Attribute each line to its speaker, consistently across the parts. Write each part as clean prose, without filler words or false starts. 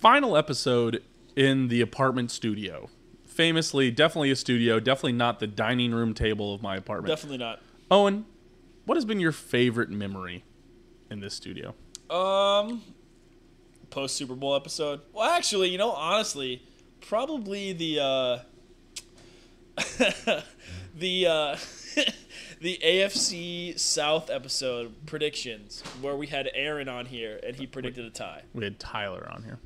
Speaker 1: final episode in the apartment studio. Famously, definitely a studio, definitely not the dining room table of my apartment.
Speaker 2: Definitely not.
Speaker 1: Owen, what has been your favorite memory in this studio?
Speaker 2: Post Super Bowl episode. Well, actually, honestly, probably the the AFC South episode predictions, where we had Aaron on here and he predicted a tie.
Speaker 1: We had Tyler on here.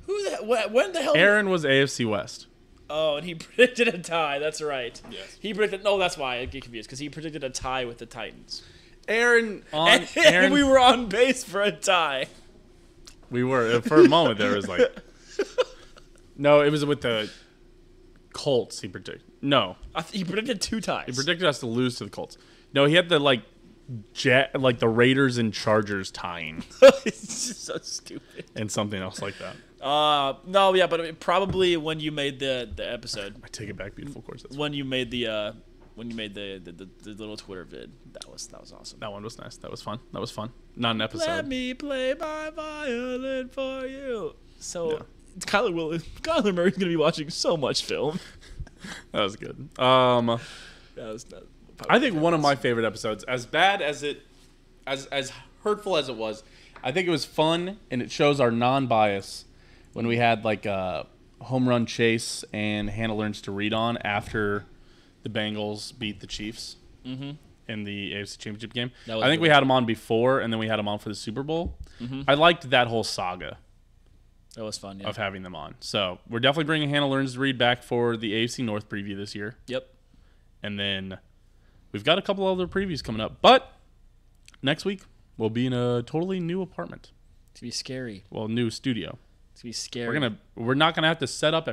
Speaker 2: When the hell?
Speaker 1: Aaron was AFC West.
Speaker 2: Oh, and he predicted a tie. That's right.
Speaker 1: Yes.
Speaker 2: He predicted. No, that's why I get confused, because he predicted a tie with the Titans.
Speaker 1: Aaron,
Speaker 2: And we were on base for a tie.
Speaker 1: We were. For a moment there was like... No, it was with the Colts he predicted. No.
Speaker 2: He predicted 2 ties.
Speaker 1: He predicted us to lose to the Colts. No, he had the the Raiders and Chargers tying.
Speaker 2: It's just so stupid.
Speaker 1: And something else like that.
Speaker 2: No, yeah, but probably when you made the episode.
Speaker 1: I take it back, beautiful course.
Speaker 2: When you made the little Twitter vid, that was awesome.
Speaker 1: That one was nice. That was fun. Not an episode.
Speaker 2: Let me play my violin for you. So yeah. Kyler Murray's gonna be watching so much film.
Speaker 1: That was good.
Speaker 2: I
Speaker 1: think one of my favorite episodes, as bad as it, as hurtful as it was, I think it was fun and it shows our non-bias when we had like a home run chase and Hannah learns to read on after the Bengals beat the Chiefs in the AFC Championship game. I think we had him on before and then we had him on for the Super Bowl. I liked that whole saga.
Speaker 2: That was fun, yeah.
Speaker 1: Of having them on. So we're definitely bringing Hannah Learns to Read back for the AFC North preview this year.
Speaker 2: Yep. And
Speaker 1: then we've got a couple other previews coming up. But next week, we'll be in a totally new apartment.
Speaker 2: It's going to be scary.
Speaker 1: Well, new studio.
Speaker 2: It's going to be scary.
Speaker 1: We're not going to have to set up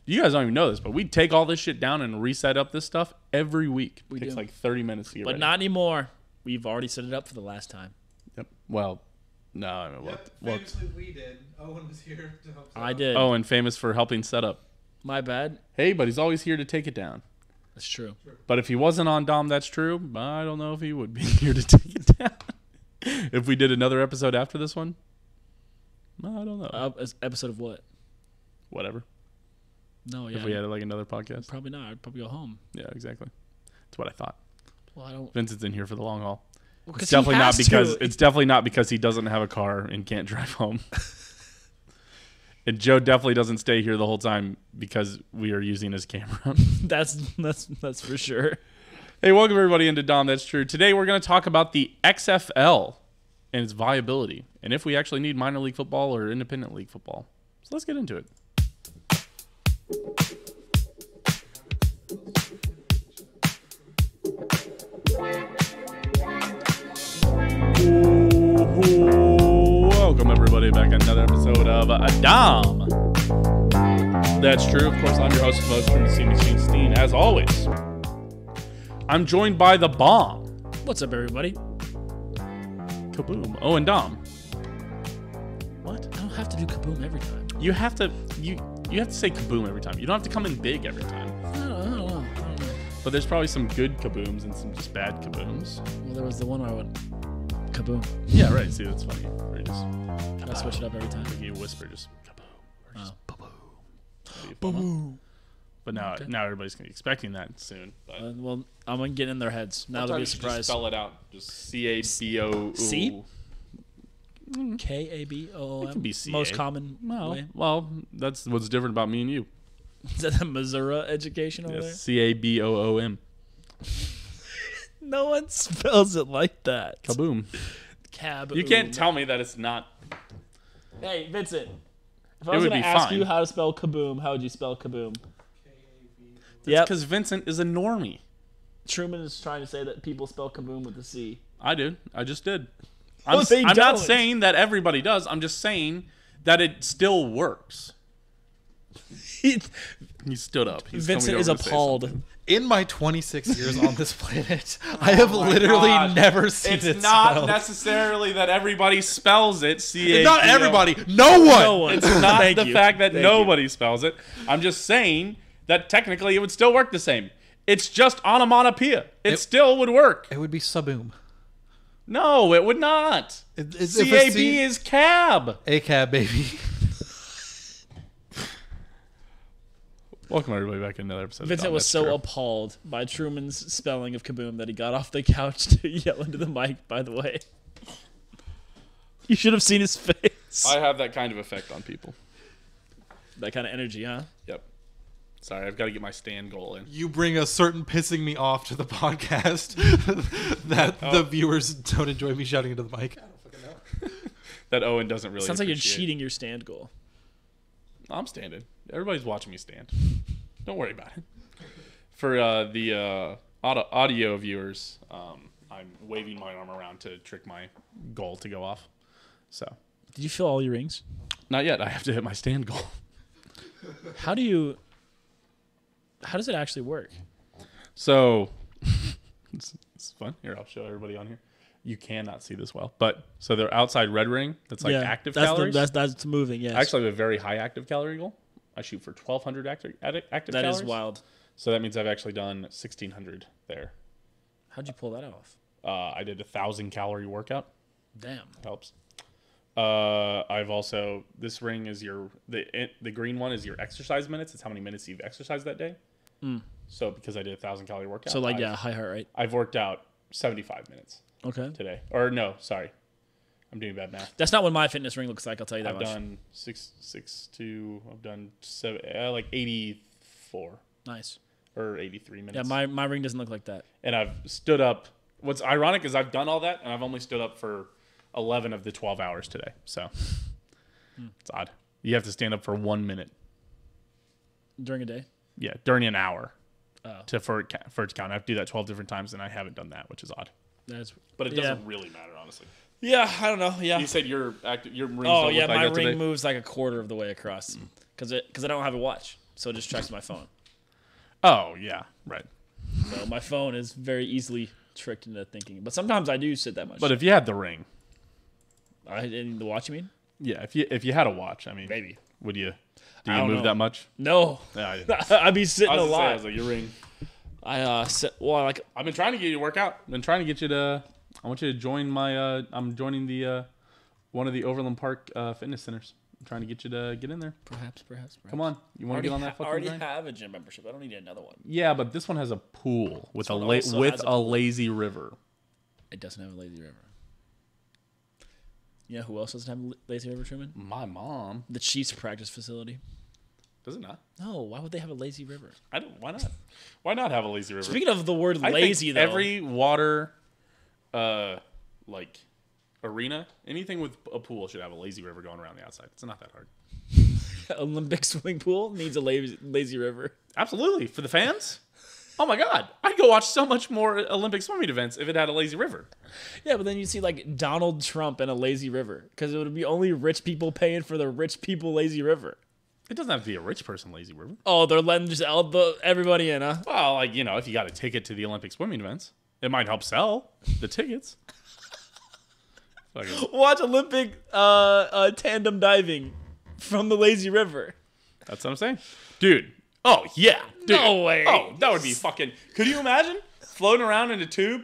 Speaker 1: You guys don't even know this, but we take all this shit down and reset up this stuff every week. It takes like 30 minutes to get ready.
Speaker 2: But not anymore. We've already set it up for the last time.
Speaker 1: Yep. Well... No,
Speaker 3: famously we did. Owen was here to help set
Speaker 2: I
Speaker 3: up.
Speaker 2: did.
Speaker 1: Owen, famous for helping set up.
Speaker 2: My bad.
Speaker 1: Hey, but he's always here to take it down.
Speaker 2: That's true.
Speaker 1: But if he wasn't on Dahm, that's true. But I don't know if he would be here to take it down. If we did another episode after this one, I don't know.
Speaker 2: Episode of what?
Speaker 1: Whatever.
Speaker 2: No, yeah.
Speaker 1: If we had like another podcast,
Speaker 2: probably not. I'd probably go home.
Speaker 1: Yeah, exactly. That's what I thought.
Speaker 2: Well, I don't.
Speaker 1: Vincent's in here for the long haul.
Speaker 2: Well,
Speaker 1: it's definitely not because he doesn't have a car and can't drive home. And Joe definitely doesn't stay here the whole time because we are using his camera.
Speaker 2: That's for sure.
Speaker 1: Hey, welcome everybody into Dahm. That's true. Today we're going to talk about the XFL and its viability, and if we actually need minor league football or independent league football. So let's get into it. Welcome everybody back to another episode of Dahm. That's true. Of course, I'm your host, most from the CBC Steen. As always, I'm joined by the bomb.
Speaker 2: What's up, everybody?
Speaker 1: Kaboom. Oh, and Dahm.
Speaker 2: What? I don't have to do kaboom every time.
Speaker 1: You have to say kaboom every time. You don't have to come in big every time.
Speaker 2: I don't know.
Speaker 1: But there's probably some good kabooms and some just bad kabooms.
Speaker 2: Well, there was the one where I went kaboom.
Speaker 1: Yeah, right. See, that's funny. Or just
Speaker 2: I switch it up every time.
Speaker 1: Like you whisper just kaboom. Or just
Speaker 2: boom.
Speaker 1: But now everybody's gonna be expecting that soon. But
Speaker 2: well, I'm gonna get in their heads. Now they'll be surprised.
Speaker 1: Just spell it out. Just C-A-B-O.
Speaker 2: C? K-A-B-O-O-M.
Speaker 1: It can be C-A.
Speaker 2: Most common way.
Speaker 1: Well, that's what's different about me and you.
Speaker 2: Is that the Missouri education over there?
Speaker 1: C-A-B-O-O-M.
Speaker 2: No one spells it like that.
Speaker 1: Kaboom.
Speaker 2: Kaboom.
Speaker 1: You can't tell me that it's not.
Speaker 2: Hey, Vincent. If I was going to ask you how to spell kaboom, how would you spell kaboom?
Speaker 1: Yeah, because Vincent is a normie.
Speaker 2: Truman is trying to say that people spell kaboom with a C.
Speaker 1: I do. I just did.
Speaker 2: I'm
Speaker 1: not saying that everybody does. I'm just saying that it still works. He stood up.
Speaker 2: Vincent is appalled.
Speaker 3: In my 26 years on this planet, I have literally never seen it spelled.
Speaker 1: It's not necessarily that everybody spells it. C-A-B-O.
Speaker 3: Not everybody. No one.
Speaker 1: It's not the fact that nobody spells it. I'm just saying that technically it would still work the same. It's just onomatopoeia. It still would work.
Speaker 3: It would be saboom.
Speaker 1: No, it would not. C-A-B is cab.
Speaker 3: A cab, baby.
Speaker 1: Welcome everybody back to another episode.
Speaker 2: Vincent was so appalled by Truman's spelling of kaboom that he got off the couch to yell into the mic, by the way. You should have seen his face.
Speaker 1: I have that kind of effect on people.
Speaker 2: That kind of energy, huh?
Speaker 1: Yep. Sorry, I've got to get my stand goal in.
Speaker 3: You bring a certain pissing me off to the podcast that the viewers don't enjoy me shouting into the mic.
Speaker 1: I don't fucking know. That Owen doesn't really
Speaker 2: Sounds like you're
Speaker 1: appreciate.
Speaker 2: cheating your stand goal.
Speaker 1: I'm standing. Everybody's watching me stand. Don't worry about it. For the audio viewers, I'm waving my arm around to trick my goal to go off. So,
Speaker 2: Did you fill all your rings?
Speaker 1: not yet. I have to hit my stand goal.
Speaker 2: How does it actually work?
Speaker 1: So, it's fun. Here, I'll show everybody on here. You cannot see this well, but so their outside red ring, that's like active calories.
Speaker 2: That's moving, yes.
Speaker 1: I actually have a very high active calorie goal. I shoot for 1,200 active calories.
Speaker 2: That is wild.
Speaker 1: So that means I've actually done 1,600 there.
Speaker 2: How'd you pull that off?
Speaker 1: I did 1,000 calorie workout.
Speaker 2: Damn.
Speaker 1: Helps. I've also, this ring is the green one is your exercise minutes. It's how many minutes you've exercised that day. So because I did 1,000 calorie workout.
Speaker 2: So high heart rate.
Speaker 1: I've worked out 75 minutes.
Speaker 2: Okay.
Speaker 1: Today. Or no, sorry. I'm doing bad math.
Speaker 2: That's not what my fitness ring looks like, I'll tell you that
Speaker 1: I've
Speaker 2: much.
Speaker 1: done 84.
Speaker 2: Nice.
Speaker 1: Or 83 minutes.
Speaker 2: Yeah, my ring doesn't look like that.
Speaker 1: And I've stood up. What's ironic is I've done all that, and I've only stood up for 11 of the 12 hours today. So it's odd. You have to stand up for 1 minute.
Speaker 2: During a day?
Speaker 1: Yeah, during an hour.
Speaker 2: Oh.
Speaker 1: For it to count. I have to do that 12 different times, and I haven't done that, which is odd. But it doesn't really matter, honestly.
Speaker 2: Yeah, I don't know. Yeah.
Speaker 1: You said your rings don't
Speaker 2: my
Speaker 1: look like that
Speaker 2: ring
Speaker 1: today?
Speaker 2: moves like a quarter of the way across because I don't have a watch, so it just tracks my phone.
Speaker 1: Oh, yeah, right.
Speaker 2: So my phone is very easily tricked into thinking. But sometimes I do sit that much.
Speaker 1: But if you had the ring,
Speaker 2: in the watch, you mean?
Speaker 1: yeah, if you had a watch, I mean,
Speaker 2: Maybe.
Speaker 1: would you? Do
Speaker 2: I
Speaker 1: you
Speaker 2: don't
Speaker 1: move
Speaker 2: know.
Speaker 1: that much?
Speaker 2: No.
Speaker 1: Yeah,
Speaker 2: I'd be sitting
Speaker 1: I
Speaker 2: a
Speaker 1: was
Speaker 2: lot.
Speaker 1: like, your ring.
Speaker 2: I've
Speaker 1: been trying to get you to work out. I've been trying to get you to. I want you to join my. I'm joining the one of the Overland Park fitness centers. I'm trying to get you to get in there.
Speaker 2: Perhaps.
Speaker 1: Come on, you want to get on that
Speaker 2: I
Speaker 1: fucking
Speaker 2: already
Speaker 1: grind?
Speaker 2: have a gym membership. I don't need another one.
Speaker 1: Yeah, but this one has a pool with
Speaker 2: This one also has a pool.
Speaker 1: lazy river.
Speaker 2: It doesn't have a lazy river. You know who else doesn't have a lazy river, Truman?
Speaker 1: My mom.
Speaker 2: The Chiefs practice facility.
Speaker 1: Does it not?
Speaker 2: No, why would they have a lazy river?
Speaker 1: I don't. Why not? Why not have a lazy river?
Speaker 2: Speaking of the word
Speaker 1: I
Speaker 2: lazy,
Speaker 1: think
Speaker 2: though.
Speaker 1: every water, like arena, anything with a pool should have a lazy river going around the outside. It's not that hard.
Speaker 2: Olympic swimming pool needs a lazy river.
Speaker 1: Absolutely. For the fans? Oh my God. I'd go watch so much more Olympic swimming events if it had a lazy river.
Speaker 2: Yeah, but then you see like Donald Trump and a lazy river because it would be only rich people paying for the rich people lazy river.
Speaker 1: It doesn't have to be a rich person lazy river.
Speaker 2: Oh, they're letting just everybody in, huh?
Speaker 1: Well, like, if you got a ticket to the Olympic swimming events, it might help sell the tickets.
Speaker 2: Watch Olympic tandem diving from the lazy river.
Speaker 1: That's what I'm saying. Dude. Oh, yeah. Dude.
Speaker 2: No way.
Speaker 1: Oh, that would be fucking... Could you imagine floating around in a tube,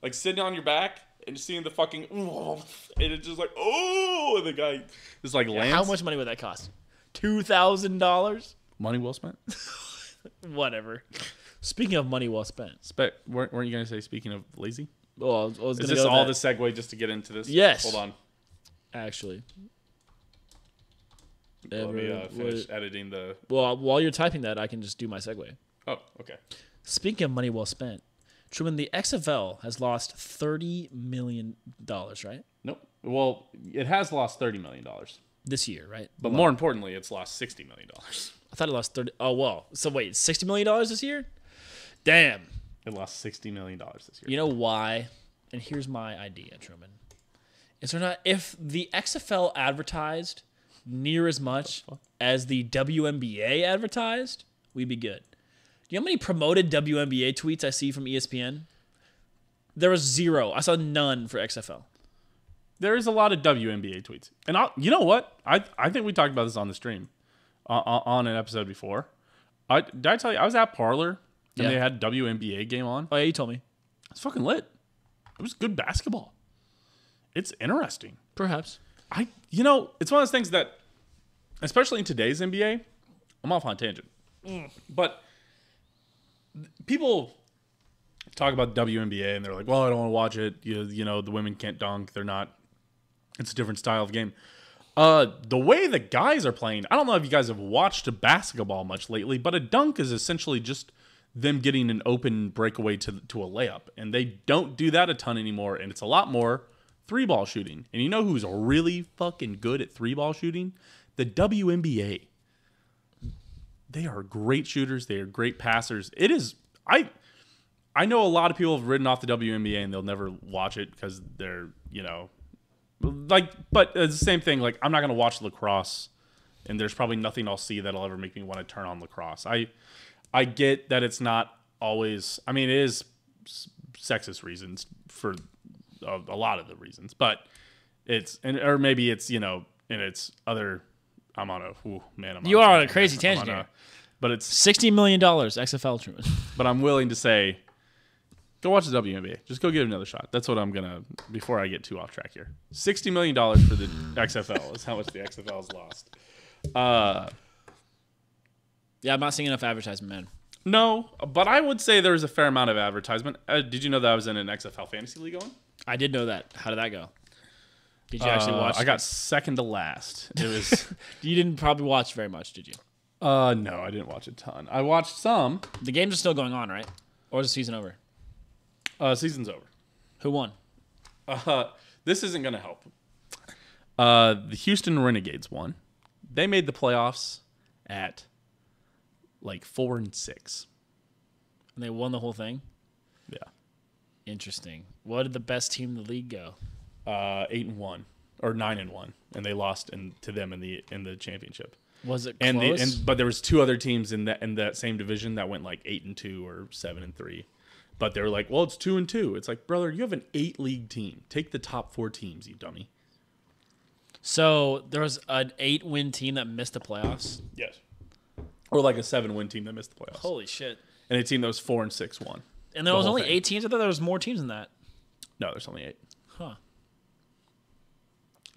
Speaker 1: like sitting on your back and just seeing the fucking... And it's just like, oh, and the guy is like lands.
Speaker 2: How much money would that cost? $2,000?
Speaker 1: Money well spent.
Speaker 2: Whatever. Speaking of money well spent.
Speaker 1: Weren't you going to say, speaking of lazy?
Speaker 2: Well, I was
Speaker 1: Is
Speaker 2: gonna
Speaker 1: this
Speaker 2: go
Speaker 1: all
Speaker 2: that.
Speaker 1: the segue just to get into this?
Speaker 2: Yes.
Speaker 1: Hold on.
Speaker 2: Actually.
Speaker 1: Let me finish editing the...
Speaker 2: Well, while you're typing that, I can just do my segue.
Speaker 1: Oh, okay.
Speaker 2: Speaking of money well spent, Truman, the XFL has lost $30 million, right?
Speaker 1: Nope. Well, it has lost $30 million.
Speaker 2: This year, right?
Speaker 1: But more importantly, it's lost $60 million.
Speaker 2: I thought it lost 30. Oh, well. So wait, $60 million this year? Damn.
Speaker 1: It lost $60 million this year.
Speaker 2: You know why? And here's my idea, Truman. Is there not, if the XFL advertised near as much as the WNBA advertised, we'd be good. Do you know how many promoted WNBA tweets I see from ESPN? There was zero. I saw none for XFL.
Speaker 1: There is a lot of WNBA tweets. And you know what? I think we talked about this on the stream on an episode before. Did I tell you? I was at Parlor and they had WNBA game on.
Speaker 2: Oh, yeah, you told me.
Speaker 1: It's fucking lit. It was good basketball. It's interesting.
Speaker 2: Perhaps.
Speaker 1: It's one of those things that, especially in today's NBA, I'm off on a tangent. But people talk about WNBA and they're like, well, I don't want to watch it. You know, the women can't dunk. They're not. It's a different style of game. The way the guys are playing, I don't know if you guys have watched basketball much lately, but a dunk is essentially just them getting an open breakaway to a layup. And they don't do that a ton anymore, and it's a lot more three-ball shooting. And you know who's really fucking good at three-ball shooting? The WNBA. They are great shooters. They are great passers. It is... I know a lot of people have written off the WNBA and they'll never watch it because they're, you know... Like, but it's the same thing. Like, I'm not going to watch lacrosse, and there's probably nothing I'll see that'll ever make me want to turn on lacrosse. I get that it's not always. I mean, it is sexist reasons for a lot of the reasons, but or maybe it's and it's other. I'm on a man.
Speaker 2: You are on a crazy tangent here.
Speaker 1: But it's
Speaker 2: $60 million XFL, Truman.
Speaker 1: But I'm willing to say, go watch the WNBA. Just go give it another shot. That's what I'm gonna. Before I get too off track here, $60 million for the XFL is how much the XFL has lost.
Speaker 2: Yeah, I'm not seeing enough advertisement, man.
Speaker 1: No, but I would say there's a fair amount of advertisement. Did you know that I was in an XFL fantasy league going?
Speaker 2: I did know that. How did that go? Did you actually watch?
Speaker 1: I got second to last. It was.
Speaker 2: You didn't probably watch very much, did you?
Speaker 1: No, I didn't watch a ton. I watched some.
Speaker 2: The games are still going on, right? Or is the season over?
Speaker 1: Season's over.
Speaker 2: Who won?
Speaker 1: This isn't going to help. The Houston Renegades won. They made the playoffs at like 4-6.
Speaker 2: And they won the whole thing?
Speaker 1: Yeah.
Speaker 2: Interesting. What did the best team in the league go?
Speaker 1: 8-1 or 9-1, and they lost to them in the championship.
Speaker 2: Was it close?
Speaker 1: But there was two other teams in that same division that went like 8-2 or 7-3. But they were like, well, it's 2-2. It's like, brother, you have an 8-league team. Take the top 4 teams, you dummy.
Speaker 2: So there was an 8-win team that missed the playoffs?
Speaker 1: Yes. Or like a 7-win team that missed the playoffs.
Speaker 2: Holy shit.
Speaker 1: And a team that was 4-6 won.
Speaker 2: And there was only 8 teams? I thought there was more teams than that.
Speaker 1: No, there's only 8.
Speaker 2: Huh.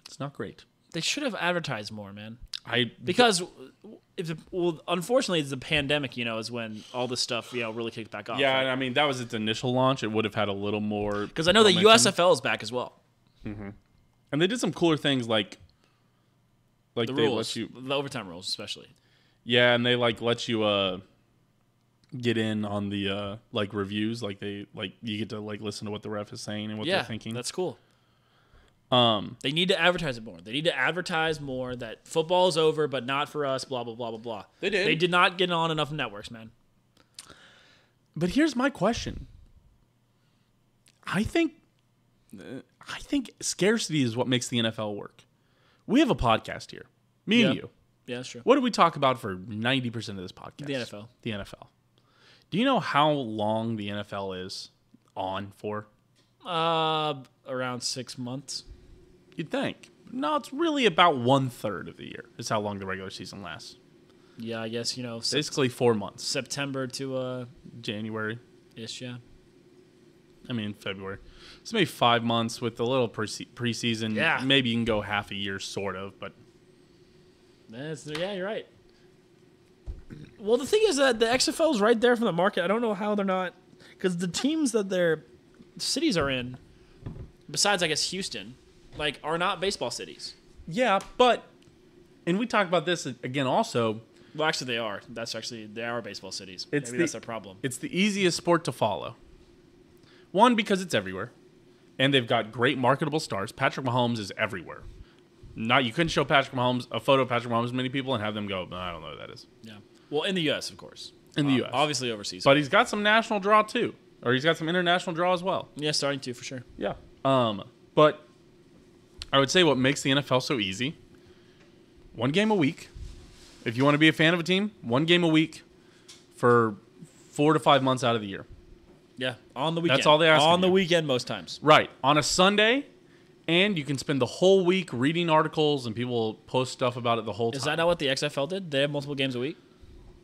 Speaker 1: It's not great.
Speaker 2: They should have advertised more, man.
Speaker 1: Because
Speaker 2: unfortunately, it's the pandemic. Is when all this stuff really kicked back off.
Speaker 1: Yeah,
Speaker 2: right?
Speaker 1: I mean that was its initial launch. It would have had a little more
Speaker 2: because I know
Speaker 1: momentum.
Speaker 2: the USFL is back as well.
Speaker 1: Mm-hmm. And they did some cooler things like
Speaker 2: the
Speaker 1: they
Speaker 2: rules,
Speaker 1: let you
Speaker 2: the overtime rules, especially.
Speaker 1: Yeah, and they let you get in on the reviews. You get to listen to what the ref is saying and what they're thinking.
Speaker 2: That's cool. They need to advertise it more. They need to advertise more that football is over, but not for us, blah, blah, blah, blah, blah.
Speaker 1: They did.
Speaker 2: They did not get on enough networks, man.
Speaker 1: But here's my question. I think scarcity is what makes the NFL work. We have a podcast here. Me and you.
Speaker 2: Yeah, that's true.
Speaker 1: What do we talk about for 90% of this podcast?
Speaker 2: The NFL.
Speaker 1: The NFL. Do you know how long the NFL is on for?
Speaker 2: Around 6 months.
Speaker 1: You'd think. No, it's really about 1/3 of the year is how long the regular season lasts.
Speaker 2: Yeah, I guess,
Speaker 1: basically 4 months.
Speaker 2: September to
Speaker 1: January.
Speaker 2: Ish, yeah.
Speaker 1: I mean, February. So maybe 5 months with a little preseason.
Speaker 2: Yeah.
Speaker 1: Maybe you can go half a year, sort of, but.
Speaker 2: Yeah, you're right. Well, the thing is that the XFL is right there from the market. I don't know how they're not. Because the teams that their cities are in, besides, I guess, Houston, are not baseball cities.
Speaker 1: Yeah, but. And we talk about this again also.
Speaker 2: Well, actually, they are. They are baseball cities. Maybe that's their problem.
Speaker 1: It's the easiest sport to follow. One, because it's everywhere. And they've got great marketable stars. Patrick Mahomes is everywhere. You couldn't show a photo of Patrick Mahomes to many people and have them go, no, I don't know who that is.
Speaker 2: Yeah. Well, in the U.S., of course.
Speaker 1: In the U.S.
Speaker 2: Obviously overseas.
Speaker 1: But he's got some national draw, too. Or he's got some international draw as well.
Speaker 2: Yeah, starting to, for sure.
Speaker 1: Yeah. But I would say what makes the NFL so easy, 1 game a week. If you want to be a fan of a team, 1 game a week for 4 to 5 months out of the year.
Speaker 2: Yeah, on the weekend.
Speaker 1: That's all they ask
Speaker 2: on
Speaker 1: of
Speaker 2: the
Speaker 1: you.
Speaker 2: weekend most times.
Speaker 1: Right. On a Sunday, and you can spend the whole week reading articles and people post stuff about it the whole time.
Speaker 2: Is that not what the XFL did? They have multiple games a week?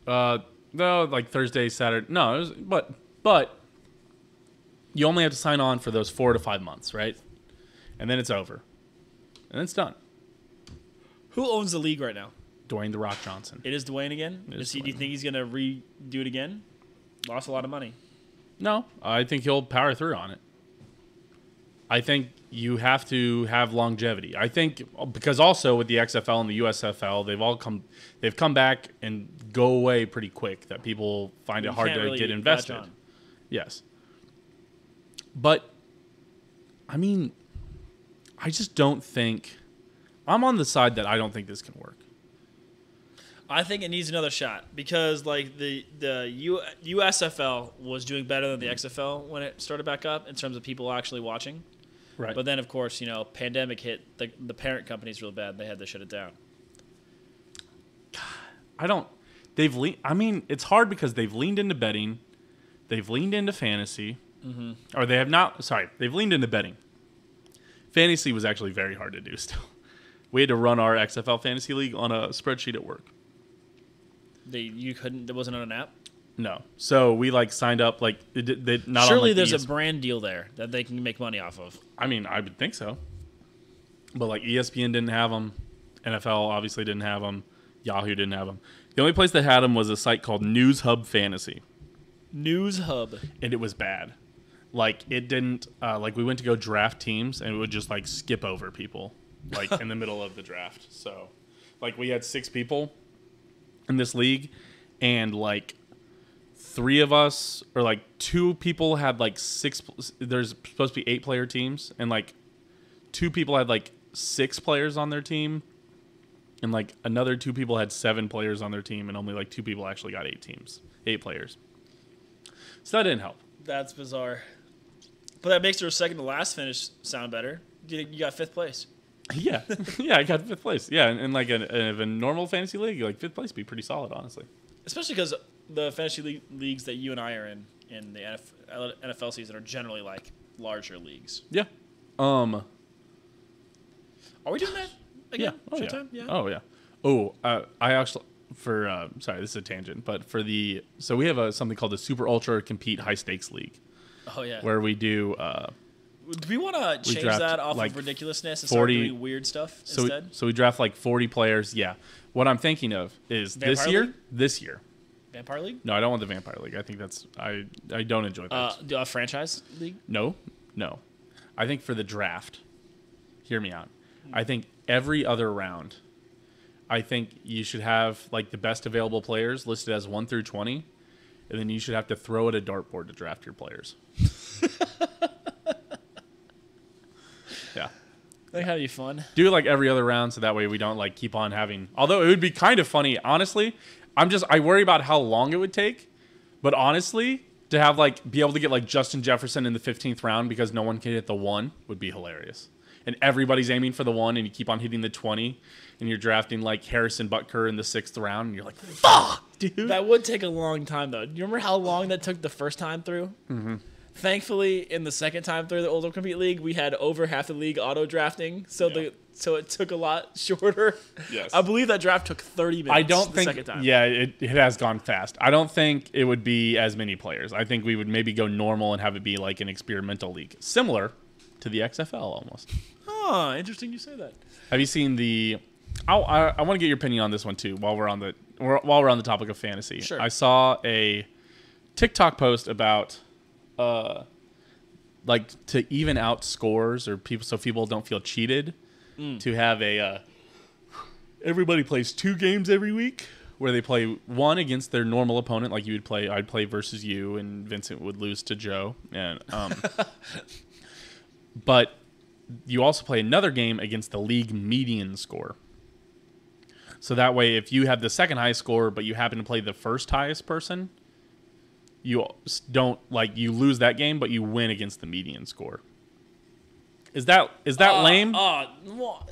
Speaker 1: No, like Thursday, Saturday. No, but you only have to sign on for those 4 to 5 months, right? And then it's over. And it's done.
Speaker 2: Who owns the league right now?
Speaker 1: Dwayne The Rock Johnson.
Speaker 2: It is Dwayne again? Do you think he's going to redo it again? Lost a lot of money.
Speaker 1: No, I think he'll power through on it. I think you have to have longevity. I think because also with the XFL and the USFL, they've come back and go away pretty quick. That people find it hard to
Speaker 2: really
Speaker 1: get invested.
Speaker 2: catch on.
Speaker 1: Yes, but I mean, I just don't think. I'm on the side that I don't think this can work.
Speaker 2: I think it needs another shot because like the USFL was doing better than the XFL when it started back up in terms of people actually watching.
Speaker 1: Right.
Speaker 2: But then, of course, pandemic hit the parent companies real bad. They had to shut it down.
Speaker 1: It's hard because they've leaned into betting. They've leaned into fantasy. Mm-hmm. Or they have not. Sorry, they've leaned into betting. Fantasy was actually very hard to do still. We had to run our XFL fantasy league on a spreadsheet at work.
Speaker 2: You couldn't. There wasn't on an app.
Speaker 1: No. So we signed up not
Speaker 2: Surely
Speaker 1: on,
Speaker 2: there's a brand deal there that they can make money off of.
Speaker 1: I mean, I would think so. But ESPN didn't have them. NFL obviously didn't have them. Yahoo didn't have them. The only place that had them was a site called News Hub Fantasy.
Speaker 2: News Hub.
Speaker 1: And it was bad. It didn't we went to go draft teams and it would just skip over people in the middle of the draft. So we had 6 people in this league and 3 of us or 2 people had 6. There's supposed to be 8-player teams and 2 people had 6 players on their team and another 2 people had 7 players on their team and only 2 people actually got 8 players. So that didn't help.
Speaker 2: That's bizarre. But that makes your second to last finish sound better. You got 5th place.
Speaker 1: Yeah, I got 5th place. Yeah, and a normal fantasy league, 5th place would be pretty solid, honestly.
Speaker 2: Especially because the fantasy leagues that you and I are in the NFL season are generally larger leagues.
Speaker 1: Yeah.
Speaker 2: Are we doing that again?
Speaker 1: Yeah. Oh,
Speaker 2: Showtime?
Speaker 1: yeah.
Speaker 2: Yeah.
Speaker 1: Oh yeah. Oh, I actually sorry, this is a tangent, but so we have something called the Super Ultra Compete High Stakes League.
Speaker 2: Oh yeah.
Speaker 1: Where we do.
Speaker 2: Do we want to change that off of ridiculousness and
Speaker 1: 40,
Speaker 2: start doing weird stuff instead?
Speaker 1: So we draft 40 players. Yeah. What I'm thinking of is
Speaker 2: Vampire
Speaker 1: this year.
Speaker 2: Vampire League?
Speaker 1: No, I don't want the Vampire League. I think I don't enjoy that.
Speaker 2: A franchise league?
Speaker 1: No. I think for the draft, hear me out. I think every other round, I think you should have the best available players listed as 1 through 20, and then you should have to throw at a dartboard to draft your players. Yeah.
Speaker 2: That'd be fun.
Speaker 1: Do it every other round, so that way we don't keep on having. Although it would be kind of funny, honestly. I worry about how long it would take, but honestly, to have be able to get Justin Jefferson in the 15th round because no one can hit the 1 would be hilarious. And everybody's aiming for the 1, and you keep on hitting the 20, and you're drafting Harrison Butker in the 6th round, and you're fuck, dude.
Speaker 2: That would take a long time, though. Do you remember how long that took the first time through?
Speaker 1: Mm-hmm.
Speaker 2: Thankfully, in the second time through the Ultimate Compete League, we had over half the league auto drafting, so it took a lot shorter.
Speaker 1: Yes,
Speaker 2: I believe that draft took 30 minutes.
Speaker 1: I don't think.
Speaker 2: Second time.
Speaker 1: Yeah, it has gone fast. I don't think it would be as many players. I think we would maybe go normal and have it be an experimental league, similar to the XFL almost.
Speaker 2: Oh, interesting you say that.
Speaker 1: Have you seen the? I want to get your opinion on this one too. While we're on the topic of fantasy,
Speaker 2: sure.
Speaker 1: I saw a TikTok post about to even out scores or people don't feel cheated, to have everybody plays 2 games every week where they play one against their normal opponent, like you would play. I'd play versus you, and Vincent would lose to Joe, and but you also play another game against the league median score. So that way, if you have the second highest score, but you happen to play the first highest person, you don't you lose that game, but you win against the median score. Is that lame?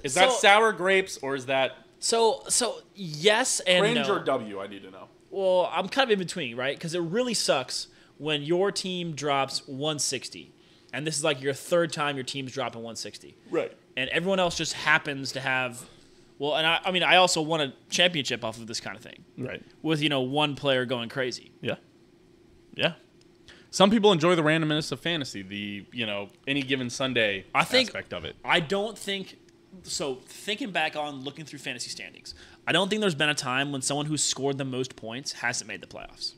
Speaker 1: Is that sour grapes or is that
Speaker 2: so yes and
Speaker 1: cringe
Speaker 2: no.
Speaker 1: or W? I need to know.
Speaker 2: Well, I'm kind of in between, right? Because it really sucks when your team drops 160, and this is your 3rd time your team's dropping 160,
Speaker 1: right?
Speaker 2: And everyone else just happens to have. Well, and I also won a championship off of this kind of thing,
Speaker 1: right?
Speaker 2: With one player going crazy.
Speaker 1: Yeah. Some people enjoy the randomness of fantasy, the any given Sunday aspect of it.
Speaker 2: I don't think So thinking back on looking through fantasy standings, I don't think there's been a time when someone who scored the most points hasn't made the playoffs.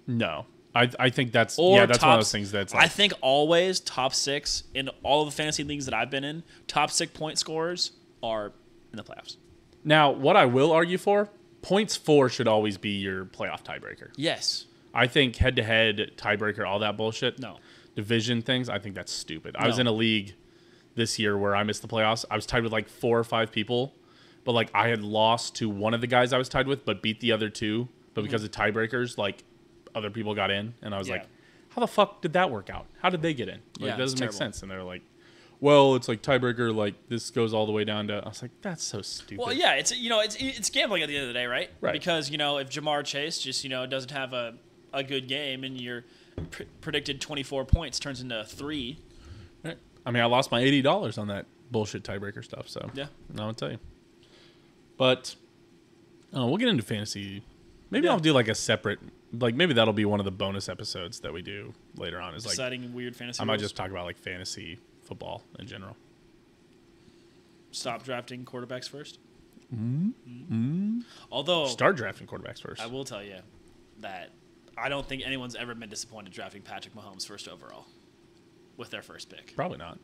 Speaker 1: No. I think that's
Speaker 2: Or
Speaker 1: that's one of those things that's like,
Speaker 2: I think always top 6 in all of the fantasy leagues that I've been in, top 6 point scorers are in the playoffs.
Speaker 1: Now, what I will argue for, points for should always be your playoff tiebreaker.
Speaker 2: Yes.
Speaker 1: I think head-to-head tiebreaker, all that bullshit.
Speaker 2: No.
Speaker 1: Division things, I think that's stupid. I
Speaker 2: No.
Speaker 1: was in a league this year where I missed the playoffs. I was tied with like 4 or 5 people, but like I had lost to one of the guys I was tied with, but beat the other 2. But because of tiebreakers, like other people got in, and I was like, how the fuck did that work out? How did they get in? Like,
Speaker 2: Yeah,
Speaker 1: it doesn't
Speaker 2: it's
Speaker 1: make
Speaker 2: terrible.
Speaker 1: sense. And they're like, well, it's like tiebreaker, like this goes all the way down to. I was like, that's so stupid.
Speaker 2: Well, yeah, it's gambling at the end of the day, right?
Speaker 1: Right.
Speaker 2: Because if Jamar Chase just doesn't have a good game and your predicted 24 points turns into 3.
Speaker 1: Right. I mean, I lost my $80 on that bullshit tiebreaker stuff. So
Speaker 2: Yeah.
Speaker 1: I'll tell you. But we'll get into fantasy. Maybe
Speaker 2: Yeah.
Speaker 1: I'll do like a separate. Like maybe that'll be one of the bonus episodes that we do later on. Is like
Speaker 2: Deciding weird fantasy
Speaker 1: I might
Speaker 2: rules.
Speaker 1: just talk about like fantasy football in general.
Speaker 2: Stop drafting quarterbacks first. Although
Speaker 1: Start drafting quarterbacks first.
Speaker 2: I will tell you that I don't think anyone's ever been disappointed drafting Patrick Mahomes first overall with their first pick.
Speaker 1: Probably not.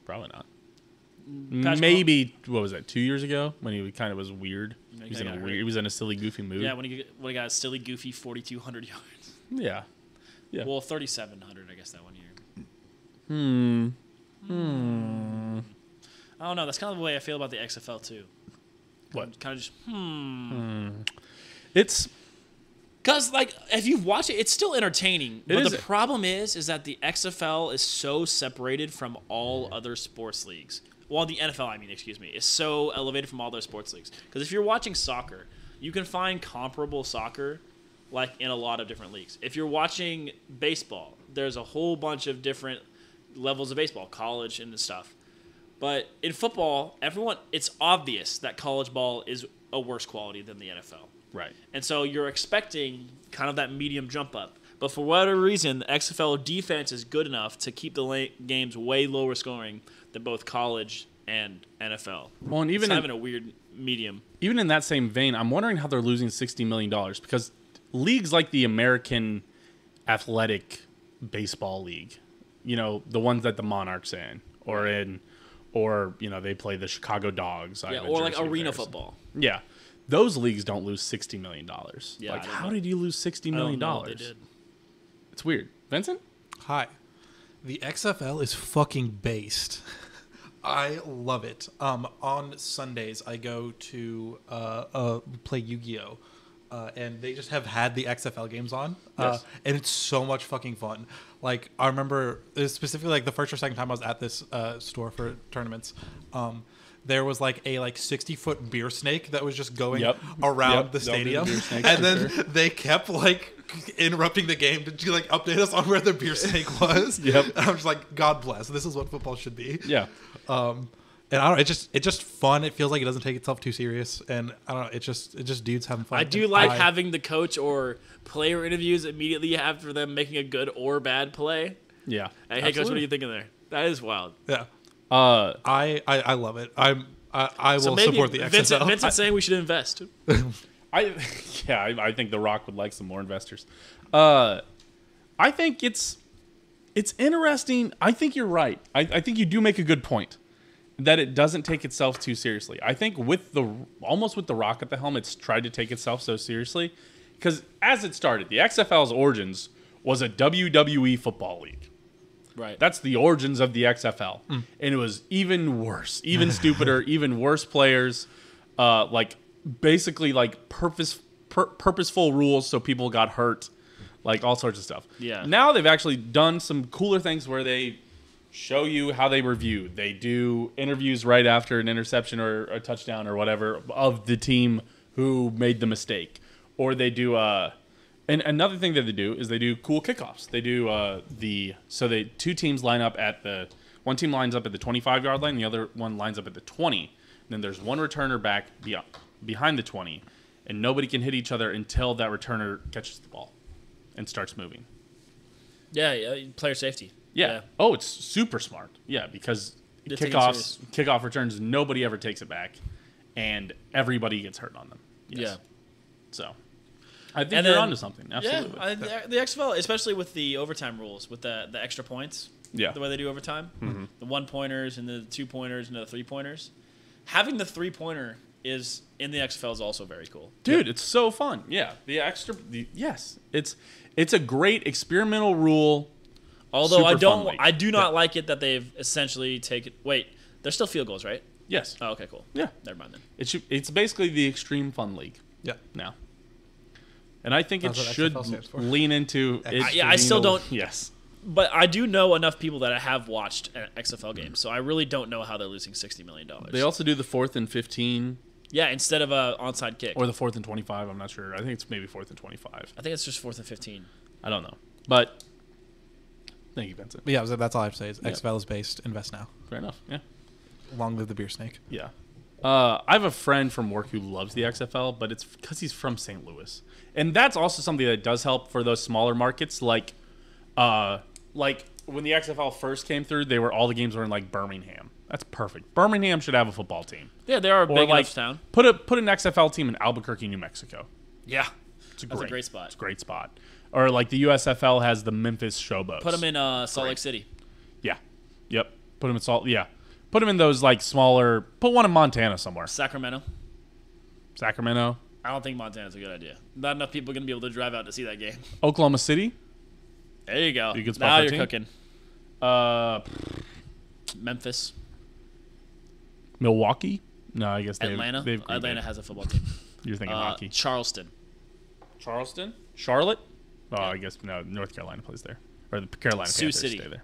Speaker 2: Patrick
Speaker 1: Maybe what was that? 2 years ago when he kind of was weird.
Speaker 2: Yeah,
Speaker 1: He was
Speaker 2: he
Speaker 1: in a
Speaker 2: got
Speaker 1: weird.
Speaker 2: hurt.
Speaker 1: He was in a silly, goofy mood.
Speaker 2: Yeah, when he got a silly, goofy 4,200 yards.
Speaker 1: Yeah. Yeah.
Speaker 2: Well, 3,700, I guess that one year. I don't know. That's kind of the way I feel about the XFL too.
Speaker 1: What?
Speaker 2: Kind of just
Speaker 1: It's
Speaker 2: because like if you've watched it, it's still entertaining. But
Speaker 1: is.
Speaker 2: the problem is that the XFL is so separated from all other sports leagues. Well, the NFL, I mean, excuse me, is so elevated from all other sports leagues. Because if you're watching soccer, you can find comparable soccer like in a lot of different leagues. If you're watching baseball, there's a whole bunch of different levels of baseball, college and stuff. But in football, it's obvious that college ball is a worse quality than the NFL.
Speaker 1: right.
Speaker 2: And so you're expecting kind of that medium jump up. But for whatever reason, the XFL defense is good enough to keep the games way lower scoring than both college and NFL.
Speaker 1: Well, and
Speaker 2: It's
Speaker 1: even
Speaker 2: kind of in a weird medium.
Speaker 1: even in that same vein, I'm wondering how they're losing $60 million because leagues like the American Athletic Baseball League, the ones that the Monarchs or they play the Chicago Dogs. I
Speaker 2: Yeah,
Speaker 1: have a
Speaker 2: or like
Speaker 1: jersey of
Speaker 2: arena
Speaker 1: theirs.
Speaker 2: football.
Speaker 1: Yeah. Those leagues don't lose $60 million.
Speaker 2: Yeah,
Speaker 1: like,
Speaker 2: I don't
Speaker 1: how
Speaker 2: know.
Speaker 1: did you lose $60
Speaker 2: I
Speaker 1: million?
Speaker 2: don't know what they did.
Speaker 1: It's weird. Vincent?
Speaker 3: Hi. The XFL is fucking based. I love it. On Sundays, I go to play Yu-Gi-Oh! And they just have had the XFL games on.
Speaker 1: Yes.
Speaker 3: And it's so much fucking fun. Like, I remember specifically like the first or second time I was at this store for tournaments. There was like a 60-foot beer snake that was just going around the
Speaker 1: They'll do
Speaker 3: stadium.
Speaker 1: beer snakes
Speaker 3: And
Speaker 1: for
Speaker 3: then
Speaker 1: sure.
Speaker 3: they kept interrupting the game to update us on where the beer snake was.
Speaker 1: Yep.
Speaker 3: And I'm just like, God bless. This is what football should be.
Speaker 1: Yeah.
Speaker 3: And I don't know, it's just fun. It feels like it doesn't take itself too serious. And I don't know, it's just dudes having fun.
Speaker 2: I do
Speaker 3: And
Speaker 2: like having the coach or player interviews immediately after them making a good or bad play.
Speaker 1: Yeah.
Speaker 2: Hey, coach, what are you thinking there? That is wild.
Speaker 3: Yeah.
Speaker 1: Uh,
Speaker 3: I love it. I will
Speaker 2: Maybe
Speaker 3: support the XFL.
Speaker 2: Vincent's saying we should invest.
Speaker 1: I think The Rock would like some more investors. I think it's interesting. I think you're right. I think you do make a good point that it doesn't take itself too seriously. I think with The Rock at the helm, it's tried to take itself so seriously because as it started, the XFL's origins was a WWE football league.
Speaker 2: Right.
Speaker 1: That's the origins of the XFL. And it was even worse, even stupider, even worse players, basically purposeful rules so people got hurt, like all sorts of stuff.
Speaker 2: Yeah.
Speaker 1: Now they've actually done some cooler things where they show you how they review. They do interviews right after an interception or a touchdown or whatever of the team who made the mistake. Or they do and another thing that they do is they do cool kickoffs. They do two teams line up one team lines up at the 25-yard line, the other one lines up at the 20. And then there's one returner back behind the 20, and nobody can hit each other until that returner catches the ball and starts moving.
Speaker 2: Yeah, player safety.
Speaker 1: Yeah. Oh, it's super smart. Yeah, because kickoff returns, nobody ever takes it back, and everybody gets hurt on them. Yes.
Speaker 2: Yeah.
Speaker 1: So, I think you're onto something. Absolutely.
Speaker 2: Yeah, the XFL, especially with the overtime rules, with the extra points.
Speaker 1: Yeah.
Speaker 2: The way they do overtime, the 1-pointers and the 2-pointers and the 3-pointers. Having the 3-pointer is in the XFL is also very cool,
Speaker 1: dude. It's so fun. Yeah, yes, it's a great experimental rule.
Speaker 2: Although I do not like it that they've essentially taken. Wait, there's still field goals, right?
Speaker 1: Yes.
Speaker 2: Oh, okay, cool.
Speaker 1: Yeah.
Speaker 2: Never mind then.
Speaker 1: It's basically the extreme fun league.
Speaker 3: Yeah.
Speaker 1: Now. And I think
Speaker 3: That's
Speaker 1: it
Speaker 3: what
Speaker 1: should
Speaker 3: XFL stands for.
Speaker 1: lean into it.
Speaker 2: I still don't.
Speaker 1: Yes.
Speaker 2: But I do know enough people that have watched XFL games, so I really don't know how they're losing $60 million.
Speaker 1: They also do the 4th and 15.
Speaker 2: Yeah, instead of a onside kick.
Speaker 1: Or the 4th and 25. I'm not sure. I think it's maybe 4th and 25.
Speaker 2: I think it's just 4th and 15.
Speaker 1: I don't know. But thank you, Vincent.
Speaker 3: But yeah, that's all I have to say. Is XFL is based. Invest now.
Speaker 1: Fair enough. Yeah.
Speaker 3: Long live the beer snake.
Speaker 1: Yeah. I have a friend from work who loves the XFL, but it's because he's from St. Louis. And that's also something that does help for those smaller markets. Like when the XFL first came through, all the games were in like Birmingham. That's perfect. Birmingham should have a football team.
Speaker 2: Yeah, they are a big enough town.
Speaker 1: Put an XFL team in Albuquerque, New Mexico.
Speaker 2: Yeah.
Speaker 1: That's a great spot.
Speaker 2: It's
Speaker 1: a great spot. Or like the USFL has the Memphis Showboats.
Speaker 2: Put them in Salt Lake City.
Speaker 1: Yeah. Yep. Put them in Yeah. Put them in those like smaller. Put one in Montana somewhere.
Speaker 2: Sacramento.
Speaker 1: I
Speaker 2: don't think Montana's a good idea. Not enough people are going to be able to drive out to see that game.
Speaker 1: Oklahoma City.
Speaker 2: There you go.
Speaker 1: You good spot
Speaker 2: now
Speaker 1: for a
Speaker 2: you're
Speaker 1: team?
Speaker 2: cooking. Memphis.
Speaker 1: Milwaukee. No, I guess
Speaker 2: Atlanta. Atlanta has a football team.
Speaker 1: You're thinking hockey.
Speaker 2: Charleston.
Speaker 1: Charlotte. Oh, yeah. I guess no. North Carolina plays there, or the Carolina
Speaker 2: Sioux
Speaker 1: Panthers
Speaker 2: City.
Speaker 1: stay there.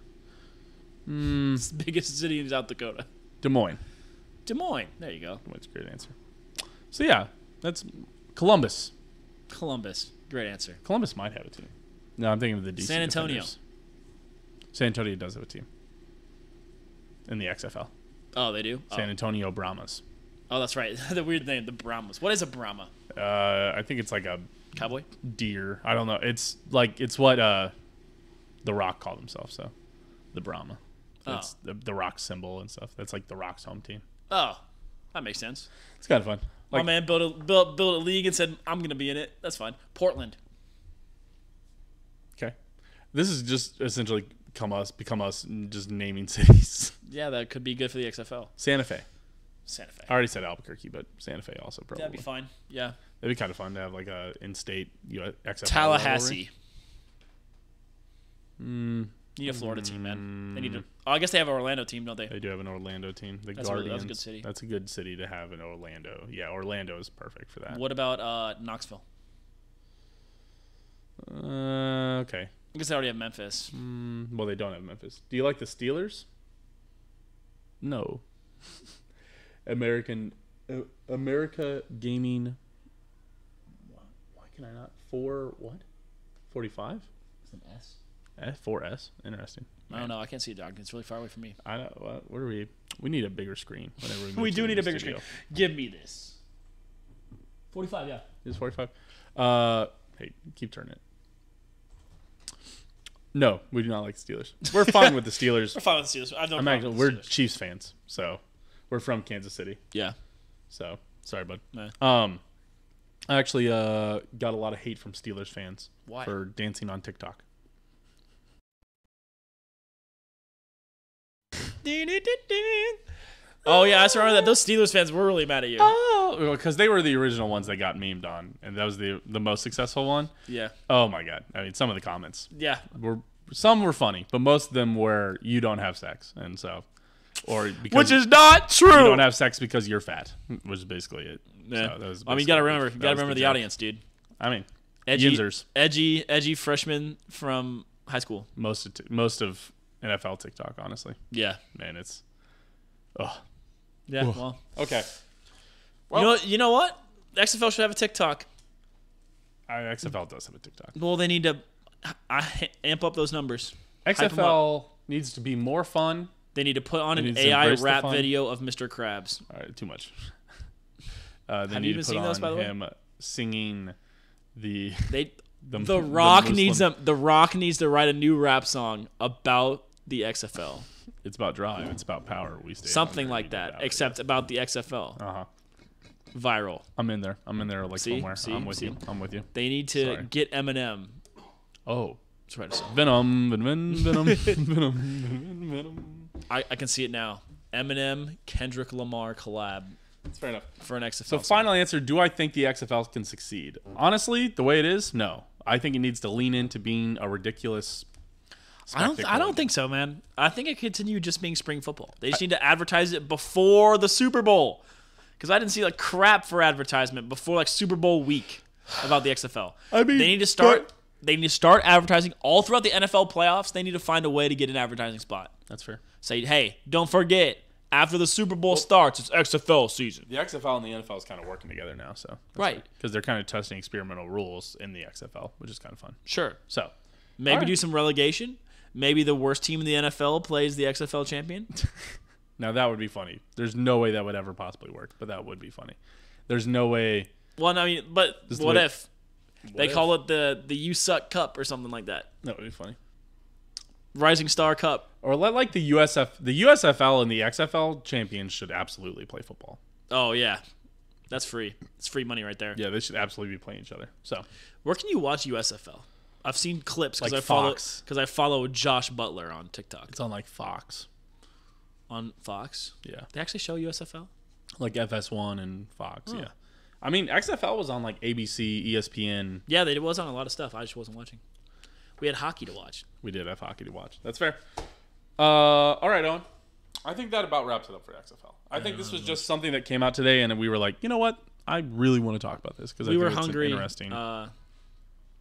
Speaker 2: It's the biggest city in South Dakota.
Speaker 1: Des Moines.
Speaker 2: There you go.
Speaker 1: That's a great answer. So yeah, that's Columbus.
Speaker 2: Great answer.
Speaker 1: Columbus might have a team. No, I'm thinking of the DC
Speaker 2: San Antonio.
Speaker 1: Defenders. San Antonio does have a team in the XFL.
Speaker 2: Oh, they do?
Speaker 1: San Antonio Brahmas.
Speaker 2: Oh, that's right. The weird name, the Brahmas. What is a Brahma?
Speaker 1: I think it's like a
Speaker 2: cowboy
Speaker 1: deer. I don't know. It's what The Rock called himself. So the Brahma. That's the Rock symbol and stuff. That's like the Rock's home team.
Speaker 2: Oh, that makes sense.
Speaker 1: It's kind of fun.
Speaker 2: My man built a league and said, I'm going to be in it. That's fine. Portland.
Speaker 1: Okay. This is just essentially become us just naming cities.
Speaker 2: Yeah, that could be good for the XFL.
Speaker 1: Santa Fe.
Speaker 2: I
Speaker 1: already said Albuquerque, but Santa Fe also probably.
Speaker 2: That'd be fine. Yeah.
Speaker 1: That'd be kind of fun to have like a in-state XFL.
Speaker 2: Tallahassee. Need a Florida team, man. They need to. Oh, I guess they have an Orlando team, don't they?
Speaker 1: They do have an Orlando team.
Speaker 2: That's
Speaker 1: Guardians.
Speaker 2: That's a good city.
Speaker 1: That's a good city to have in Orlando. Yeah, Orlando is perfect for that.
Speaker 2: What about Knoxville?
Speaker 1: Okay.
Speaker 2: I guess they already have Memphis.
Speaker 1: Well, they don't have Memphis. Do you like the Steelers? No. America Gaming. Why can I not? 45?
Speaker 2: It's an S.
Speaker 1: 4S. Interesting.
Speaker 2: I don't know. I can't see it, dog. It's really far away from me.
Speaker 1: I know. What are we? We need a bigger screen. Whenever
Speaker 2: we do need a bigger screen. Give me this. 45, yeah.
Speaker 1: It's 45. Hey, keep turning it. No, we do not like the Steelers. We're fine with the Steelers.
Speaker 2: We're fine with the Steelers.
Speaker 1: We're Chiefs fans, so we're from Kansas City.
Speaker 2: Yeah.
Speaker 1: So sorry, bud.
Speaker 2: Nah.
Speaker 1: I actually got a lot of hate from Steelers fans
Speaker 2: Why?
Speaker 1: for dancing on TikTok.
Speaker 2: Oh yeah, I remember that. Those Steelers fans were really mad at you.
Speaker 1: Oh, because they were the original ones that got memed on, and that was the most successful one.
Speaker 2: Yeah.
Speaker 1: Oh my god! I mean, some of the comments.
Speaker 2: Yeah.
Speaker 1: Some were funny, but most of them were you don't have sex, and so, or because
Speaker 2: which is not true.
Speaker 1: You don't have sex because you're fat, was basically it.
Speaker 2: Yeah.
Speaker 1: So that was
Speaker 2: you gotta remember the audience, dude.
Speaker 1: I mean,
Speaker 2: edgy freshmen from high school.
Speaker 1: Most of NFL TikTok, honestly.
Speaker 2: Yeah.
Speaker 1: Man, it's.
Speaker 2: Yeah. Ugh. Well.
Speaker 1: Okay. Well,
Speaker 2: you know what? The XFL should have a TikTok.
Speaker 1: XFL does have a TikTok.
Speaker 2: Well, they need to amp up those numbers.
Speaker 1: XFL needs to be more fun.
Speaker 2: They need to put on an AI rap video of Mr. Krabs.
Speaker 1: All right, too much.
Speaker 2: Have you been seeing those, by the way?
Speaker 1: Him singing The
Speaker 2: Rock needs to write a new rap song about the XFL.
Speaker 1: It's about drive. It's about power. We stay
Speaker 2: Something
Speaker 1: hungry,
Speaker 2: like
Speaker 1: we
Speaker 2: that,
Speaker 1: get out.
Speaker 2: except about the XFL.
Speaker 1: Uh huh.
Speaker 2: Viral.
Speaker 1: I'm in there. Like
Speaker 2: See?
Speaker 1: somewhere.
Speaker 2: See?
Speaker 1: I'm with
Speaker 2: See?
Speaker 1: you. I'm with you.
Speaker 2: They need to
Speaker 1: Sorry.
Speaker 2: get Eminem.
Speaker 1: Oh,
Speaker 2: That's right.
Speaker 1: Venom, Venom.
Speaker 2: I can see it now. Eminem, Kendrick Lamar collab
Speaker 1: That's fair enough.
Speaker 2: for an XFL.
Speaker 1: So,
Speaker 2: song.
Speaker 1: final answer: do I think the XFL can succeed? Honestly, the way it is, no. I think it needs to lean into being a ridiculous.
Speaker 2: I
Speaker 1: spectacle.
Speaker 2: don't think so, man. I think it continue just being spring football. They just need to advertise it before the Super Bowl. Because I didn't see like crap for advertisement before like Super Bowl week about the XFL.
Speaker 1: I mean,
Speaker 2: they need to start. They need to start advertising all throughout the NFL playoffs. They need to find a way to get an advertising spot.
Speaker 1: That's fair.
Speaker 2: Say, hey, don't forget, after the Super Bowl starts, it's XFL season.
Speaker 1: The XFL and the NFL is kind of working together now, so
Speaker 2: Right.
Speaker 1: because they're kind of testing experimental rules in the XFL, which is kind of fun.
Speaker 2: Sure.
Speaker 1: So
Speaker 2: Maybe
Speaker 1: All right.
Speaker 2: do some relegation. Maybe the worst team in the NFL plays the XFL champion.
Speaker 1: now that would be funny. There's no way that would ever possibly work, but that would be funny. There's no way.
Speaker 2: Well, I mean, but
Speaker 1: Just
Speaker 2: what
Speaker 1: wait.
Speaker 2: if they call it the You Suck Cup or something like that?
Speaker 1: That would be funny.
Speaker 2: Rising Star Cup.
Speaker 1: Or let like the USFL and the XFL champions should absolutely play football.
Speaker 2: Oh, yeah. That's free. It's free money right there.
Speaker 1: Yeah, they should absolutely be playing each other. So
Speaker 2: Where can you watch USFL? I've seen clips because
Speaker 1: Like
Speaker 2: I
Speaker 1: Fox.
Speaker 2: follow Josh Butler on TikTok.
Speaker 1: it's on like Fox.
Speaker 2: On Fox.
Speaker 1: Yeah.
Speaker 2: They actually show USFL?
Speaker 1: Like FS1 and Fox, yeah. I mean, XFL was on like ABC, ESPN.
Speaker 2: Yeah, they was on a lot of stuff. I just wasn't watching. We had hockey to watch.
Speaker 1: We did have hockey to watch. That's fair. All right, Owen. I think that about wraps it up for XFL. I think this was just something that came out today, and we were like, you know what? I really want to talk about this because
Speaker 2: We were
Speaker 1: it's
Speaker 2: hungry.
Speaker 1: interesting.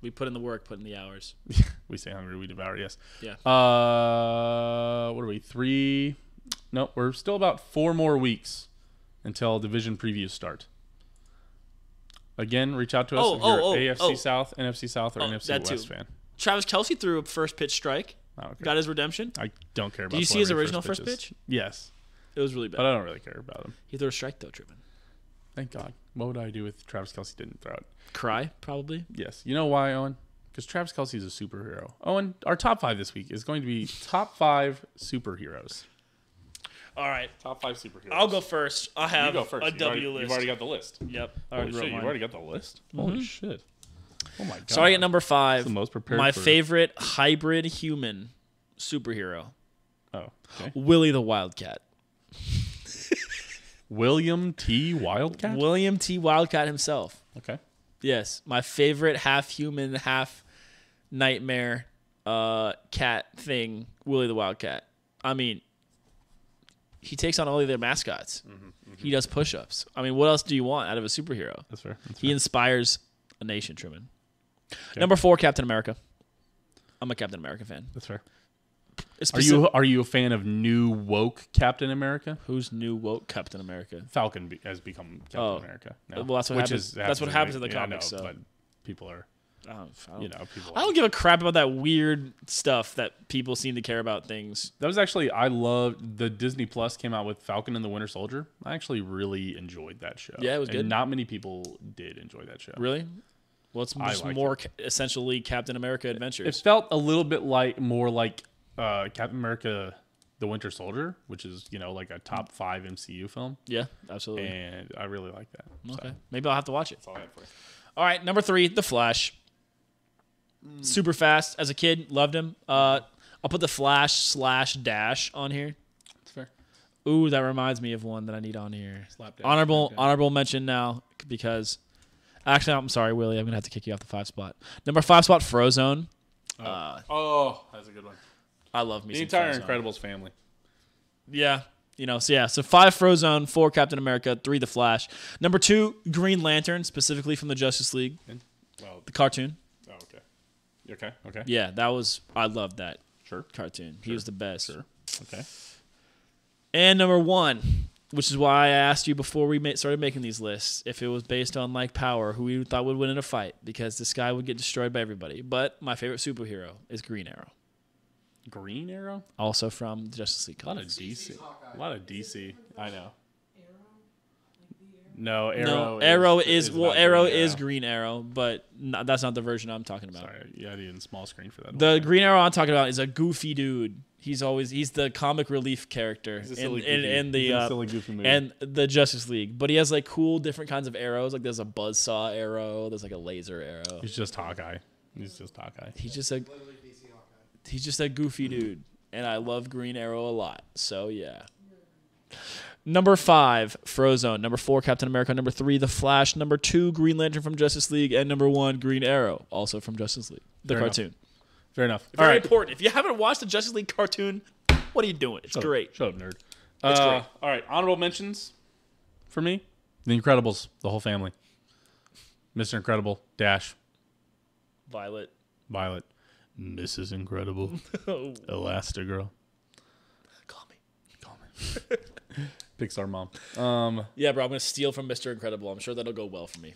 Speaker 2: We put in the work, put in the hours.
Speaker 1: We say hungry, we devour. Yes.
Speaker 2: Yeah.
Speaker 1: What are we? 3? No, we're still about 4 more weeks until division previews start. Again, reach out to us if you're AFC South, NFC South, or NFC
Speaker 2: that
Speaker 1: West
Speaker 2: too.
Speaker 1: fan.
Speaker 2: Travis Kelce threw a first pitch strike.
Speaker 1: I don't care.
Speaker 2: Got his redemption.
Speaker 1: I don't care about.
Speaker 2: Did you see his
Speaker 1: celebrity
Speaker 2: original first
Speaker 1: pitches.
Speaker 2: pitch?
Speaker 1: Yes,
Speaker 2: It was really
Speaker 1: but
Speaker 2: bad.
Speaker 1: I don't really care about him.
Speaker 2: He threw a strike though, Truman.
Speaker 1: Thank God. What would I do if Travis Kelce didn't throw it?
Speaker 2: Cry, probably.
Speaker 1: Yes. You know why, Owen? Because Travis Kelce is a superhero. Owen, our top 5 this week is going to be top 5 superheroes.
Speaker 2: All right.
Speaker 1: Top 5 superheroes.
Speaker 2: I'll go first. I have
Speaker 1: You go first.
Speaker 2: a W list.
Speaker 1: You've already got the list.
Speaker 2: Yep. I
Speaker 1: Holy
Speaker 2: already
Speaker 1: shit,
Speaker 2: wrote
Speaker 1: you've
Speaker 2: mine.
Speaker 1: already got the list? Holy shit. Oh my God.
Speaker 2: Starting at number 5,
Speaker 1: the most prepared
Speaker 2: my
Speaker 1: for-
Speaker 2: favorite hybrid human superhero,
Speaker 1: Oh, okay.
Speaker 2: Willie the Wildcat.
Speaker 1: William T. Wildcat?
Speaker 2: William T. Wildcat himself.
Speaker 1: Okay.
Speaker 2: Yes, my favorite half human, half nightmare cat thing, Willie the Wildcat. I mean, he takes on all of their mascots. He does push-ups. I mean, what else do you want out of a superhero?
Speaker 1: That's fair. That's
Speaker 2: He
Speaker 1: fair.
Speaker 2: inspires a nation, Truman. Number 4, Captain America. I'm a Captain America fan.
Speaker 1: That's fair.
Speaker 2: It's
Speaker 1: Are you a fan of new woke Captain America?
Speaker 2: Who's new woke Captain America?
Speaker 1: Falcon has become Captain
Speaker 2: Oh.
Speaker 1: America. No.
Speaker 2: Well, that's what
Speaker 1: Which
Speaker 2: happens-
Speaker 1: is
Speaker 2: that's what happens in the
Speaker 1: yeah, I
Speaker 2: comics,
Speaker 1: know,
Speaker 2: so.
Speaker 1: but people are,
Speaker 2: I don't,
Speaker 1: you know, people.
Speaker 2: I don't give a crap about that weird stuff that people seem to care about things.
Speaker 1: That was actually I loved the Disney Plus came out with Falcon and the Winter Soldier. I actually really enjoyed that show.
Speaker 2: Yeah, it was
Speaker 1: And
Speaker 2: good.
Speaker 1: Not many people did enjoy that show.
Speaker 2: Really? Well, it's
Speaker 1: I
Speaker 2: just
Speaker 1: liked
Speaker 2: more essentially Captain America
Speaker 1: It
Speaker 2: adventures.
Speaker 1: felt a little bit more like Captain America: The Winter Soldier, which is like a top 5 MCU film,
Speaker 2: Yeah, absolutely.
Speaker 1: and I really like that.
Speaker 2: Okay,
Speaker 1: So,
Speaker 2: maybe I'll have to watch it.
Speaker 1: that's all I have for you.
Speaker 2: All right, number 3, The Flash. Super fast. As a kid, loved him. I'll put The Flash / Dash on here.
Speaker 1: That's fair.
Speaker 2: Ooh, that reminds me of one that I need on here.
Speaker 1: Slapdash,
Speaker 2: Honorable mention now because actually, I'm sorry, Willie. I'm gonna have to kick you off the 5 spot. Number 5 spot, Frozone.
Speaker 1: Oh, that's a good one.
Speaker 2: I love me
Speaker 1: The
Speaker 2: some
Speaker 1: entire
Speaker 2: Frozone.
Speaker 1: Incredibles family.
Speaker 2: Yeah. So 5 Frozone, 4 Captain America, 3 The Flash. Number 2, Green Lantern, specifically from the Justice League,
Speaker 1: Well,
Speaker 2: the cartoon.
Speaker 1: oh, okay. You okay? Okay.
Speaker 2: Yeah, I loved that
Speaker 1: Sure.
Speaker 2: cartoon. He was the best.
Speaker 1: Sure. Okay.
Speaker 2: And number 1, which is why I asked you before we started making these lists, if it was based on like power, who you thought would win in a fight, because this guy would get destroyed by everybody. But my favorite superhero is Green Arrow,
Speaker 1: Green Arrow?
Speaker 2: also from the Justice League
Speaker 1: A lot of
Speaker 2: comics.
Speaker 1: DC. A lot of DC. I know. No,
Speaker 2: No,
Speaker 1: Arrow.
Speaker 2: Arrow
Speaker 1: is
Speaker 2: well,
Speaker 1: not
Speaker 2: Arrow
Speaker 1: Green
Speaker 2: is
Speaker 1: Arrow.
Speaker 2: Green Arrow, but that's not the version I'm talking about.
Speaker 1: Sorry, you had it in small screen for that.
Speaker 2: The Green Arrow I'm talking about is a goofy dude. He's the comic relief character
Speaker 1: He's a silly
Speaker 2: in
Speaker 1: goofy. He's in a
Speaker 2: the
Speaker 1: silly goofy movie.
Speaker 2: and the Justice League. But he has like cool different kinds of arrows. Like there's a buzzsaw arrow. There's like a laser arrow.
Speaker 1: He's just Hawkeye. He's
Speaker 2: He's just a goofy dude, and I love Green Arrow a lot. So yeah. Number 5, Frozone. Number 4, Captain America. Number 3, The Flash. Number 2, Green Lantern from Justice League, and number 1, Green Arrow, also from Justice League, the
Speaker 1: Fair
Speaker 2: cartoon.
Speaker 1: Fair enough.
Speaker 2: Very
Speaker 1: All right.
Speaker 2: important. If you haven't watched the Justice League cartoon, what are you doing? It's great.
Speaker 1: Shut up, nerd.
Speaker 2: It's great.
Speaker 1: All right. Honorable mentions for me. The Incredibles. The whole family. Mr. Incredible. Dash.
Speaker 2: Violet.
Speaker 1: Violet. Mrs. Incredible. Elastigirl.
Speaker 2: Call me.
Speaker 1: Call me. Pixar mom.
Speaker 2: Yeah, bro. I'm gonna steal from Mr. Incredible. I'm sure that'll go well for me.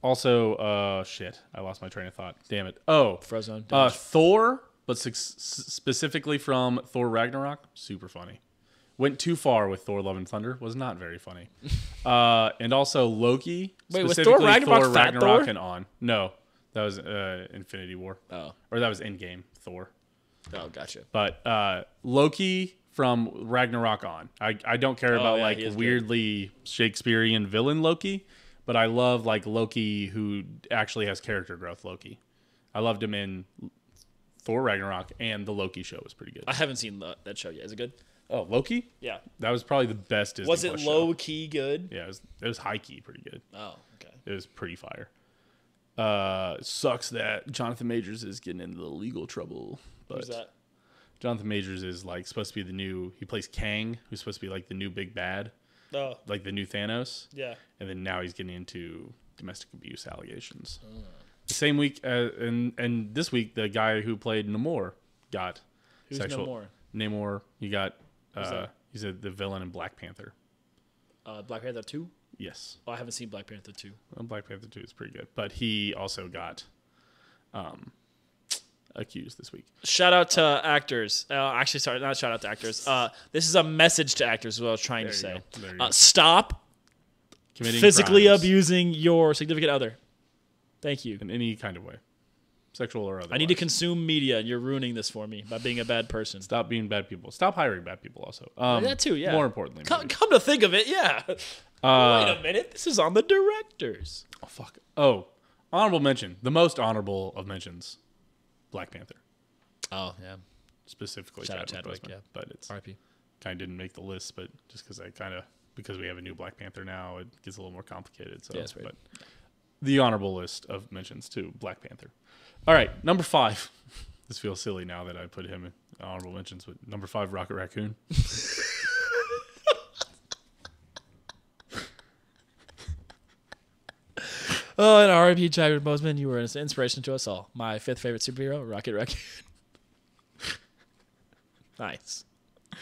Speaker 1: Also, shit. I lost my train of thought. Damn it. Oh.
Speaker 2: Frozone. Dash.
Speaker 1: Thor, but specifically from Thor Ragnarok. Super funny. Went too far with Thor Love and Thunder. Was not very funny. And also Loki.
Speaker 2: Wait, was Thor
Speaker 1: specifically
Speaker 2: Ragnarok Fat
Speaker 1: Ragnarok
Speaker 2: Thor?
Speaker 1: and on. No. That was Infinity War.
Speaker 2: Oh.
Speaker 1: Or that was Endgame Thor.
Speaker 2: Oh, gotcha.
Speaker 1: But Loki from Ragnarok on. I don't care about
Speaker 2: yeah,
Speaker 1: like
Speaker 2: he is
Speaker 1: weirdly Shakespearean villain Loki, but I love like Loki who actually has character growth Loki. I loved him in Thor Ragnarok, and the Loki show was pretty good.
Speaker 2: I haven't seen that show yet. Is it good?
Speaker 1: Oh, Loki?
Speaker 2: Yeah.
Speaker 1: That was probably the best Disney
Speaker 2: Was it
Speaker 1: Plus
Speaker 2: low
Speaker 1: show.
Speaker 2: key good?
Speaker 1: Yeah, it was high key pretty good.
Speaker 2: Oh, okay.
Speaker 1: It was pretty fire. Sucks that Jonathan Majors is getting into the legal trouble. But
Speaker 2: Who's that?
Speaker 1: Jonathan Majors is like supposed to be he plays Kang, who's supposed to be like the new big bad,
Speaker 2: Oh,
Speaker 1: like the new Thanos.
Speaker 2: yeah.
Speaker 1: And then now he's getting into domestic abuse allegations. The same week, and this week, the guy who played Namor got
Speaker 2: Who's
Speaker 1: sexual.
Speaker 2: Namor?
Speaker 1: Namor, he got,
Speaker 2: that?
Speaker 1: he's the villain in Black Panther.
Speaker 2: Black Panther 2?
Speaker 1: Yes.
Speaker 2: Oh, I haven't seen Black Panther 2.
Speaker 1: Well, Black Panther 2 is pretty good. But he also got accused this week.
Speaker 2: Shout out to actors. Actually, sorry, not shout out to actors. This is a message to actors, is what I was trying to
Speaker 1: There you
Speaker 2: say.
Speaker 1: go. There you go.
Speaker 2: Stop
Speaker 1: Committing
Speaker 2: physically
Speaker 1: crimes
Speaker 2: abusing your significant other. Thank you.
Speaker 1: in any kind of way, sexual or otherwise.
Speaker 2: I need to consume media, and you're ruining this for me by being a bad person.
Speaker 1: Stop being bad people. Stop hiring bad people also.
Speaker 2: That too, yeah.
Speaker 1: More importantly.
Speaker 2: Come to think of it, yeah. Wait a minute. This is on the directors.
Speaker 1: Oh, fuck. Oh, honorable mention. The most honorable of mentions. Black Panther.
Speaker 2: Oh, yeah.
Speaker 1: Specifically
Speaker 2: Shout out
Speaker 1: Chadwick
Speaker 2: Chadwick,
Speaker 1: Boseman. But it's
Speaker 2: R.I.P.
Speaker 1: kind of didn't make the list, but just because we have a new Black Panther now, it gets a little more complicated. So,
Speaker 2: Yeah, that's right.
Speaker 1: But the honorable list of mentions to Black Panther. All right, number 5. This feels silly now that I put him in honorable mentions, but number 5, Rocket Raccoon.
Speaker 2: Oh, and R.I.P. Chadwick Boseman, you were an inspiration to us all. My 5th favorite superhero, Rocket Raccoon. Nice.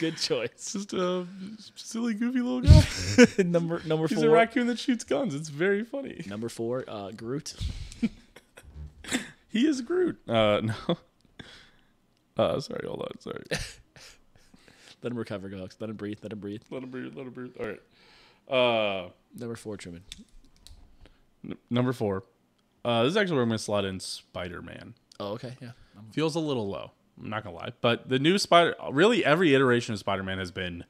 Speaker 2: Good choice.
Speaker 1: Just a silly, goofy little guy.
Speaker 2: number
Speaker 1: He's
Speaker 2: 4.
Speaker 1: a raccoon that shoots guns. It's very funny.
Speaker 2: Number 4, Groot.
Speaker 1: He is Groot. No. Sorry, hold on. Sorry.
Speaker 2: Let him recover, Gox. Let him breathe. Let him breathe.
Speaker 1: Let him breathe. Let him breathe. All right.
Speaker 2: Number 4, Truman.
Speaker 1: Number 4. This is actually where I'm going to slot in Spider-Man.
Speaker 2: Oh, okay. Yeah.
Speaker 1: Feels a little low. I'm not going to lie. But the new really every iteration of Spider-Man has been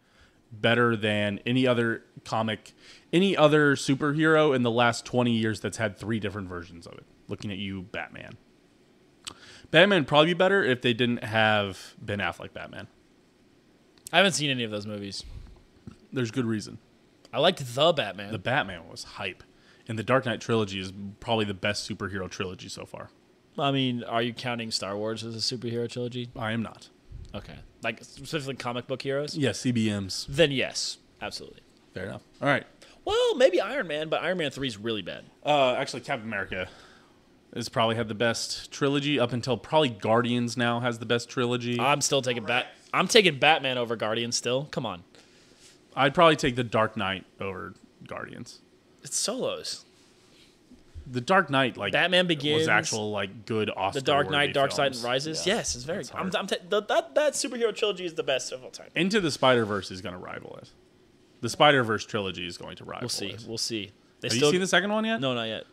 Speaker 1: better than any other comic, any other superhero in the last 20 years that's had 3 different versions of it. Looking at you, Batman. Batman would probably be better if they didn't have Ben Affleck Batman.
Speaker 2: I haven't seen any of those movies.
Speaker 1: There's good reason.
Speaker 2: I liked The Batman.
Speaker 1: The Batman was hype. And the Dark Knight trilogy is probably the best superhero trilogy so far.
Speaker 2: I mean, are you counting Star Wars as a superhero trilogy?
Speaker 1: I am not.
Speaker 2: Okay. Like, specifically comic book heroes?
Speaker 1: Yeah, CBMs.
Speaker 2: Then yes. Absolutely.
Speaker 1: Fair enough. All right.
Speaker 2: Well, maybe Iron Man, but Iron Man 3 is really bad.
Speaker 1: Actually, Captain America has probably had the best trilogy up until probably Guardians now has the best trilogy.
Speaker 2: I'm still taking I'm taking Batman over Guardians still. Come on.
Speaker 1: I'd probably take the Dark Knight over Guardians.
Speaker 2: It's solos.
Speaker 1: The Dark Knight, like
Speaker 2: Batman Begins,
Speaker 1: was actual like good Oscar.
Speaker 2: The Dark Knight, Dark Side
Speaker 1: films.
Speaker 2: Rises.
Speaker 1: Yeah.
Speaker 2: Yes, it's very.
Speaker 1: That's hard.
Speaker 2: That superhero trilogy is the best of all time.
Speaker 1: Into the Spider-Verse is going to rival it. The Spider-Verse trilogy is going to rival.
Speaker 2: We'll see. They
Speaker 1: Have you seen the second one yet?
Speaker 2: No, not yet.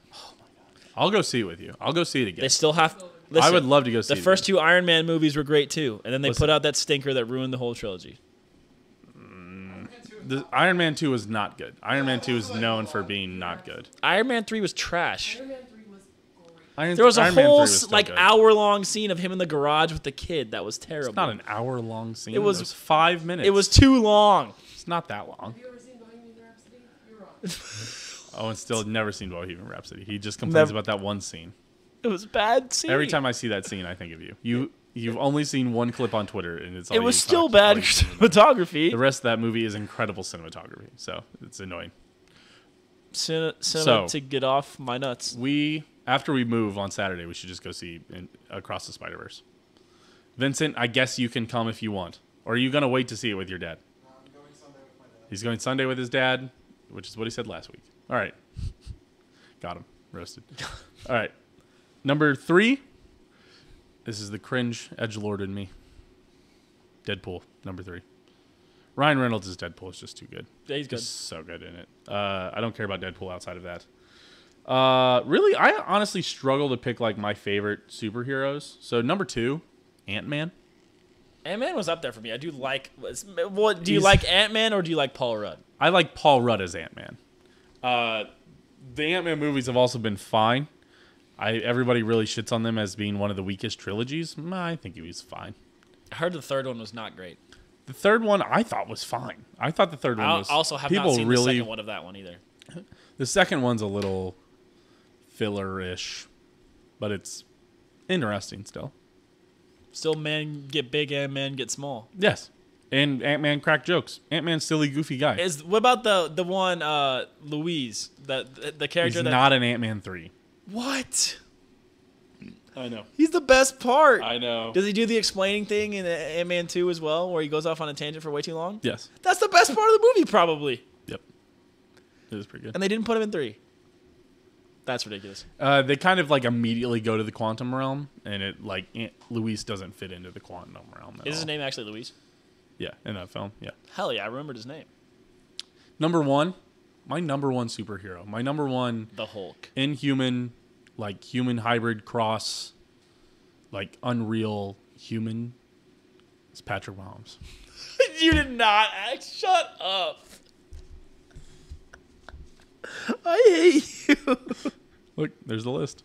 Speaker 1: I'll go see it with you. I'll go see it again.
Speaker 2: They still have.
Speaker 1: I
Speaker 2: Listen,
Speaker 1: would love to go see
Speaker 2: the
Speaker 1: it
Speaker 2: first
Speaker 1: again.
Speaker 2: two Iron Man movies were great too, and then they
Speaker 1: Listen.
Speaker 2: put out that stinker that ruined the whole trilogy.
Speaker 1: The Iron Man 2 was not good. Iron Man 2 is known for being not good.
Speaker 2: Iron Man 3 was trash.
Speaker 4: Iron Man 3 was great.
Speaker 2: There was a
Speaker 1: Iron Man 3
Speaker 2: whole
Speaker 1: was still good.
Speaker 2: hour-long scene of him in the garage with the kid. That was terrible.
Speaker 1: It's not an hour-long scene.
Speaker 2: It was
Speaker 1: 5 minutes.
Speaker 2: It was too long.
Speaker 1: It's not that long.
Speaker 4: Have you ever seen Bohemian Rhapsody? You're wrong.
Speaker 1: Owen still never seen Bohemian Rhapsody. He just complains
Speaker 2: Never.
Speaker 1: about that one scene.
Speaker 2: It was a bad scene.
Speaker 1: Every time I see that scene, I think of you. You've only seen one clip on Twitter, and it's all
Speaker 2: it was
Speaker 1: you
Speaker 2: still
Speaker 1: talk-
Speaker 2: bad
Speaker 1: all you see about.
Speaker 2: cinematography.
Speaker 1: The rest of that movie is incredible cinematography, so it's annoying.
Speaker 2: Cinema
Speaker 1: So-
Speaker 2: to get off my nuts.
Speaker 1: After we move on Saturday, we should just go see Across the Spider-Verse. Vincent, I guess you can come if you want. Or are you going to wait to see it with your dad?
Speaker 3: I'm going Sunday with my dad.
Speaker 1: He's going Sunday with his dad, which is what he said last week. All right. Got him. Roasted. All right. Number 3. This is the cringe edgelord in me. Deadpool, number 3. Ryan Reynolds' Deadpool is just too good.
Speaker 2: Yeah, he's good.
Speaker 1: Just so good in it. I don't care about Deadpool outside of that. Really, I honestly struggle to pick like my favorite superheroes. So number 2, Ant-Man.
Speaker 2: Ant-Man was up there for me. I do like. What do you like, Ant-Man or do you like Paul Rudd?
Speaker 1: I like Paul Rudd as Ant-Man. The Ant-Man movies have also been fine. Everybody really shits on them as being one of the weakest trilogies. I think he was fine.
Speaker 2: I heard the third one was not great.
Speaker 1: The third one I thought was fine. I thought the third one
Speaker 2: I
Speaker 1: was.
Speaker 2: also have
Speaker 1: people
Speaker 2: not seen
Speaker 1: really,
Speaker 2: the second one of that one either.
Speaker 1: The second one's a little filler-ish, but it's interesting still.
Speaker 2: Still, men get big and men get small.
Speaker 1: Yes, and Ant-Man crack jokes. Ant-Man's silly, goofy guy.
Speaker 2: What about the one Louise, the character
Speaker 1: He's
Speaker 2: that
Speaker 1: not an Ant-Man 3.
Speaker 2: What?
Speaker 1: I know.
Speaker 2: He's the best part.
Speaker 1: I know.
Speaker 2: Does he do the explaining thing in Ant-Man 2 as well, where he goes off on a tangent for way too long?
Speaker 1: Yes.
Speaker 2: That's the best part of the movie, probably.
Speaker 1: Yep. It is pretty good.
Speaker 2: And they didn't put him in 3. That's ridiculous.
Speaker 1: They kind of like immediately go to the quantum realm, and it like Luis doesn't fit into the quantum realm at
Speaker 2: Is his
Speaker 1: all.
Speaker 2: name actually Louise?
Speaker 1: Yeah, in that film. Yeah.
Speaker 2: Hell yeah, I remembered his name.
Speaker 1: Number 1, my number 1 superhero, my number 1
Speaker 2: The Hulk.
Speaker 1: inhuman, like human hybrid cross, like unreal human. It's Patrick Mahomes.
Speaker 2: You did not act. Shut up. I hate you.
Speaker 1: Look, there's the list.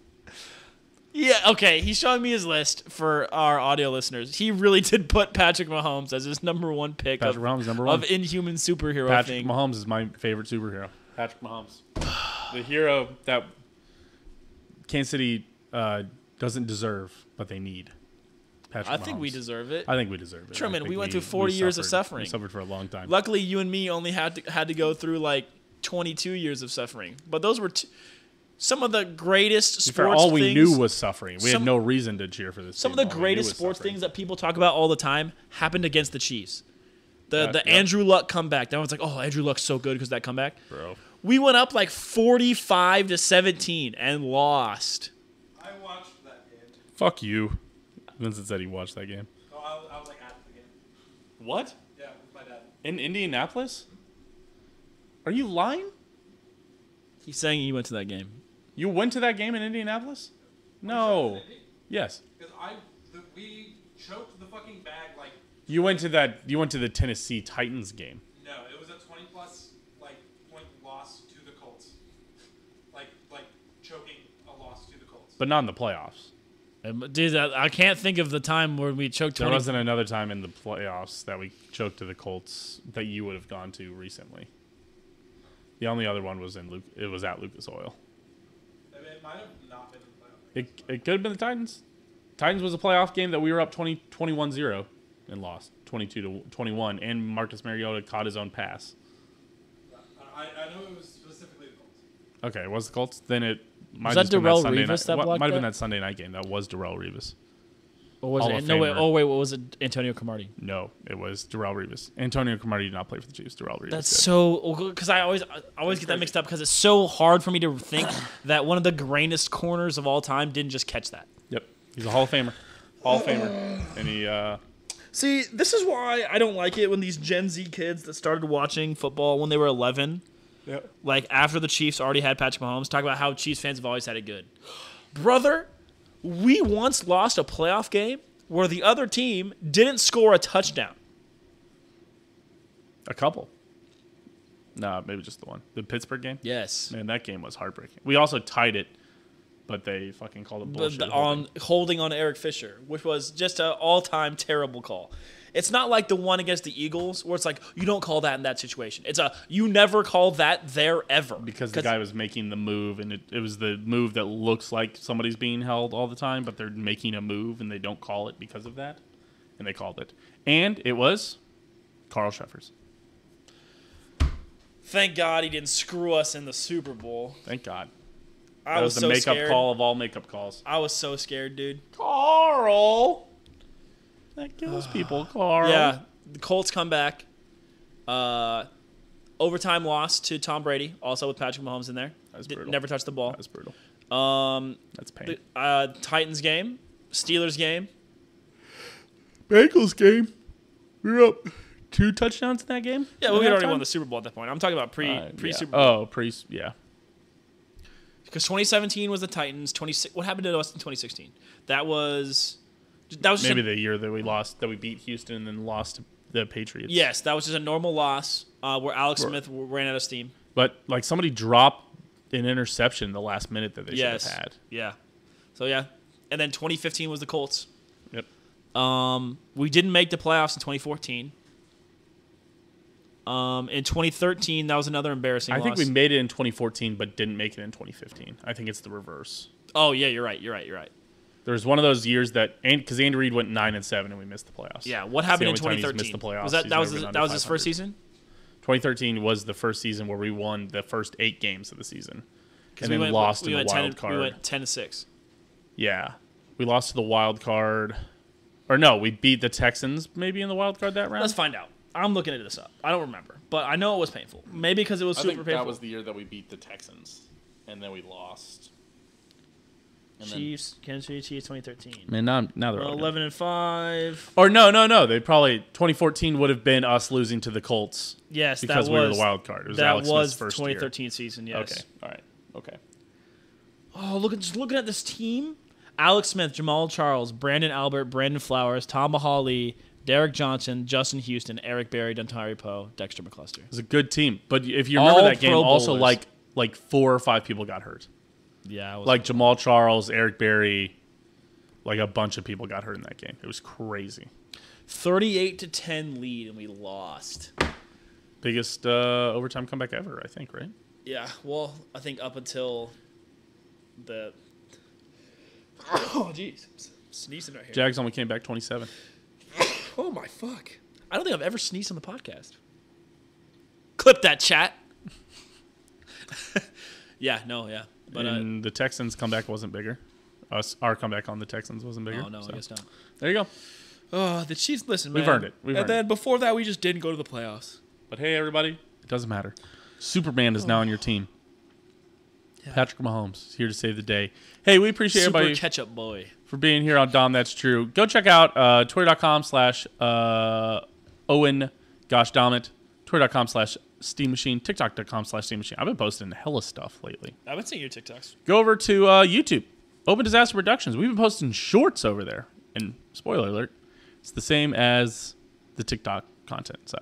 Speaker 2: Yeah, okay. He's showing me his list for our audio listeners. He really did put Patrick Mahomes as his number 1 pick
Speaker 1: Patrick Mahomes, number 1.
Speaker 2: of inhuman superhero
Speaker 1: Patrick
Speaker 2: thing.
Speaker 1: Mahomes is my favorite superhero. Patrick Mahomes, the hero that Kansas City doesn't deserve, but they need. Patrick
Speaker 2: I think we
Speaker 1: Mahomes.
Speaker 2: deserve it.
Speaker 1: I think we deserve it.
Speaker 2: Truman,
Speaker 1: I think
Speaker 2: we went through 40 years of suffering.
Speaker 1: We suffered for a long time.
Speaker 2: Luckily, you and me only had to go through like 22 years of suffering. But those were some of the greatest
Speaker 1: For
Speaker 2: sports
Speaker 1: all we
Speaker 2: things.
Speaker 1: knew was suffering. We had
Speaker 2: some-
Speaker 1: no reason to cheer for this.
Speaker 2: Some of
Speaker 1: team.
Speaker 2: the
Speaker 1: All we knew
Speaker 2: greatest
Speaker 1: was
Speaker 2: sports
Speaker 1: suffering.
Speaker 2: things that people talk about all the time happened against the Chiefs. The
Speaker 1: Yeah.
Speaker 2: Andrew Luck comeback. Everyone's like, oh, Andrew Luck's so good because of that comeback.
Speaker 1: Bro.
Speaker 2: We went up like 45-17 and lost.
Speaker 3: I watched that game.
Speaker 1: Fuck you. Vincent said he watched that game.
Speaker 3: Oh, I was like at the game.
Speaker 1: What?
Speaker 3: Yeah, with my dad.
Speaker 1: In Indianapolis? Are you lying?
Speaker 2: He's saying he went to that game.
Speaker 1: You went to that game in Indianapolis? No. Yes.
Speaker 3: Because we choked the fucking bag like.
Speaker 1: You went to the Tennessee Titans game.
Speaker 3: No, it was a 20+ point loss to the Colts. Like choking a loss to the Colts.
Speaker 1: But not in the playoffs.
Speaker 2: Dude, I can't think of the time where we choked
Speaker 1: There
Speaker 2: 20.
Speaker 1: wasn't another time in the playoffs that we choked to the Colts that you would have gone to recently. The only other one was it was at Lucas Oil.
Speaker 3: It might have not been the playoff.
Speaker 1: It could have been the Titans. Titans was a playoff game that we were up 21-0 and lost 22-21, and Marcus Mariota caught his own pass.
Speaker 3: I know it was specifically the Colts.
Speaker 1: Okay, it was the Colts. Then it might
Speaker 2: that
Speaker 1: have been
Speaker 2: Darrelle
Speaker 1: Sunday
Speaker 2: Revis
Speaker 1: night.
Speaker 2: that blocked
Speaker 1: Might have been
Speaker 2: that?
Speaker 1: that Sunday night game. That was Darrelle Revis.
Speaker 2: Or was
Speaker 1: Hall
Speaker 2: it?
Speaker 1: of
Speaker 2: No, wait.
Speaker 1: Famer.
Speaker 2: Oh, wait. What was it? Antonio Cromartie.
Speaker 1: No, it was Darrelle Revis. Antonio Cromartie did not play for the Chiefs. Darrelle Revis
Speaker 2: That's
Speaker 1: did.
Speaker 2: so because I always get that mixed up because it's so hard for me to think that one of the greatest corners of all time didn't just catch that.
Speaker 1: Yep, he's a Hall of Famer. Hall of Famer, and he
Speaker 2: See, this is why I don't like it when these Gen Z kids that started watching football when they were 11, like after the Chiefs already had Patrick Mahomes, talk about how Chiefs fans have always had it good. Brother, we once lost a playoff game where the other team didn't score a touchdown.
Speaker 1: A couple. No, maybe just the one. The Pittsburgh game?
Speaker 2: Yes.
Speaker 1: Man, that game was heartbreaking. We also tied it, but they fucking called it bullshit.
Speaker 2: On holding on Eric Fisher, which was just an all-time terrible call. It's not like the one against the Eagles where it's like, you don't call that in that situation. It's you never call that there ever.
Speaker 1: Because the guy was making the move, and it was the move that looks like somebody's being held all the time, but they're making a move, and they don't call it because of that. And they called it. And it was Carl Sheffers.
Speaker 2: Thank God he didn't screw us in the Super Bowl.
Speaker 1: Thank God.
Speaker 2: I
Speaker 1: That
Speaker 2: was
Speaker 1: was the
Speaker 2: so
Speaker 1: makeup
Speaker 2: scared.
Speaker 1: call of all makeup calls.
Speaker 2: I was so scared, dude.
Speaker 1: Carl! That kills people, Carl.
Speaker 2: Yeah, the Colts come back. Overtime loss to Tom Brady, also with Patrick Mahomes in there.
Speaker 1: That's brutal.
Speaker 2: Never touched the ball.
Speaker 1: That's brutal. That's pain.
Speaker 2: Titans game, Steelers game.
Speaker 1: Bengals game. We were up 2 touchdowns in that game?
Speaker 2: Yeah, we had already won the Super Bowl at that point. I'm talking about pre-Super Bowl.
Speaker 1: Oh, yeah.
Speaker 2: Because 2017 was the Titans. What happened to us in 2016? That was
Speaker 1: maybe the year that we beat Houston and then lost to the Patriots.
Speaker 2: Yes, that was just a normal loss where Alex Smith ran out of steam.
Speaker 1: But like somebody dropped an interception the last minute that they should have had.
Speaker 2: Yeah. So yeah, and then 2015 was the Colts.
Speaker 1: Yep.
Speaker 2: We didn't make the playoffs in 2014. In 2013, that was another embarrassing loss.
Speaker 1: I think we made it in 2014, but didn't make it in 2015. I think it's the reverse.
Speaker 2: Oh yeah, you're right.
Speaker 1: There was one of those years that, because Andy Reid went 9-7 and we missed the playoffs.
Speaker 2: Yeah, what happened in
Speaker 1: It's the only time
Speaker 2: 2013?
Speaker 1: he's missed the playoffs.
Speaker 2: Was
Speaker 1: He's
Speaker 2: that
Speaker 1: never
Speaker 2: was
Speaker 1: been
Speaker 2: his
Speaker 1: under
Speaker 2: first
Speaker 1: 500.
Speaker 2: season?
Speaker 1: 2013 was the first season where we won the first 8 games of the season, and
Speaker 2: we
Speaker 1: then lost in the wild card.
Speaker 2: We went 10-6.
Speaker 1: Yeah, we lost to the wild card, or no, we beat the Texans maybe in the wild card that round.
Speaker 2: Let's find out. I'm looking this up. I don't remember, but I know it was painful. Maybe because it was super painful.
Speaker 1: That was the year that we beat the Texans, and then we lost. And
Speaker 2: Chiefs, Kansas City Chiefs, 2013.
Speaker 1: Man, now they're all
Speaker 2: 11-5.
Speaker 1: Or no. They probably 2014 would have been us losing to the Colts.
Speaker 2: Yes,
Speaker 1: because we were the wild card. It was Alex Smith's first
Speaker 2: 2013
Speaker 1: year.
Speaker 2: season. Yes.
Speaker 1: Okay. All right. Okay.
Speaker 2: Oh, just looking at this team: Alex Smith, Jamal Charles, Brandon Albert, Brandon Flowers, Tom Mahali, Derek Johnson, Justin Houston, Eric Berry, Dontari Poe, Dexter McCluster.
Speaker 1: It was a good team, but if you remember
Speaker 2: All
Speaker 1: that game,
Speaker 2: Pro
Speaker 1: also
Speaker 2: Bowlers.
Speaker 1: like 4 or 5 people got hurt.
Speaker 2: Yeah,
Speaker 1: Like Jamal Charles, Eric Berry, like a bunch of people got hurt in that game. It was crazy.
Speaker 2: 38-10 lead, and we lost.
Speaker 1: Biggest overtime comeback ever, I think, right?
Speaker 2: Yeah, well, I think up until the. Oh, jeez, sneezing right here.
Speaker 1: Jags only came back 27.
Speaker 2: Oh my fuck! I don't think I've ever sneezed on the podcast. Clip that, chat. Yeah. But
Speaker 1: and the Texans' comeback wasn't bigger. Our comeback on the Texans wasn't bigger.
Speaker 2: Oh no,
Speaker 1: so.
Speaker 2: I guess not.
Speaker 1: There you go.
Speaker 2: Oh, the Chiefs. Listen, man.
Speaker 1: We've earned it.
Speaker 2: And then before that, we just didn't go to the playoffs.
Speaker 1: But hey, everybody, it doesn't matter. Superman is now on your team.
Speaker 2: Yeah.
Speaker 1: Patrick Mahomes is here to save the day. Hey, we appreciate
Speaker 2: Super
Speaker 1: everybody
Speaker 2: ketchup boy.
Speaker 1: for being here on Dahm. That's true. Go check out Twitter.com/Owen. Gosh damn it. Twitter.com/Steam Machine. TikTok.com/Steam Machine. I've been posting hella stuff lately.
Speaker 2: I've been seeing your TikToks.
Speaker 1: Go over to YouTube. Open Disaster Productions. We've been posting shorts over there. And spoiler alert, it's the same as the TikTok content. So,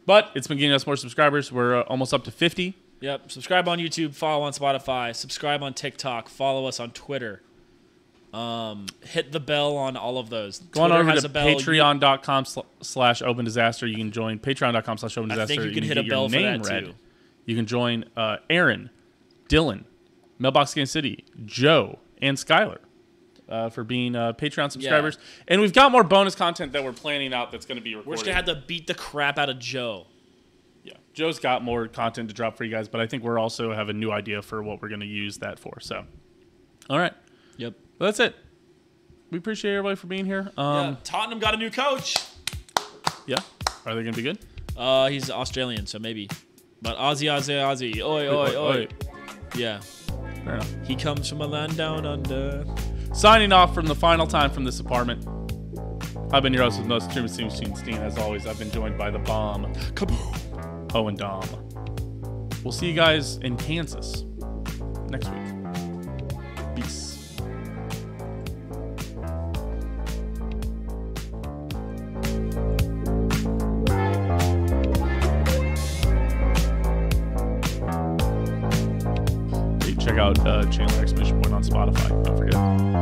Speaker 1: but it's been getting us more subscribers. We're almost up to 50.
Speaker 2: Yep. Subscribe on YouTube. Follow on Spotify. Subscribe on TikTok. Follow us on Twitter. Hit the bell on all of those.
Speaker 1: Go on
Speaker 2: Twitter
Speaker 1: over
Speaker 2: has
Speaker 1: to
Speaker 2: a bell.
Speaker 1: patreon.com/open disaster. You can join patreon.com/open
Speaker 2: I
Speaker 1: disaster.
Speaker 2: think you can hit
Speaker 1: get
Speaker 2: a
Speaker 1: your
Speaker 2: bell for
Speaker 1: name
Speaker 2: that
Speaker 1: read.
Speaker 2: too.
Speaker 1: You can join Aaron, Dylan, Mailbox Game City, Joe, and Skylar for being Patreon subscribers.
Speaker 2: Yeah.
Speaker 1: And we've got more bonus content that we're planning out that's going to be recorded.
Speaker 2: We're just gonna have to beat the crap out of Joe.
Speaker 1: Yeah, Joe's got more content to drop for you guys, but I think we're also have a new idea for what we're going to use that for. So, all right.
Speaker 2: Yep.
Speaker 1: Well, that's it. We appreciate everybody for being here.
Speaker 2: Yeah. Tottenham got a new coach.
Speaker 1: Yeah. Are they going to be good?
Speaker 2: He's Australian, so maybe. But Aussie. Oi. Yeah.
Speaker 1: Fair enough.
Speaker 2: He comes from a land down under.
Speaker 1: Signing off from the final time from this apartment. I've been your host with most Truman Steen. As always, I've been joined by the bomb, Kaboom, Owen Dahm. We'll see you guys in Kansas next week. Peace. Check out Chandler Exclamation Point on Spotify. Don't forget.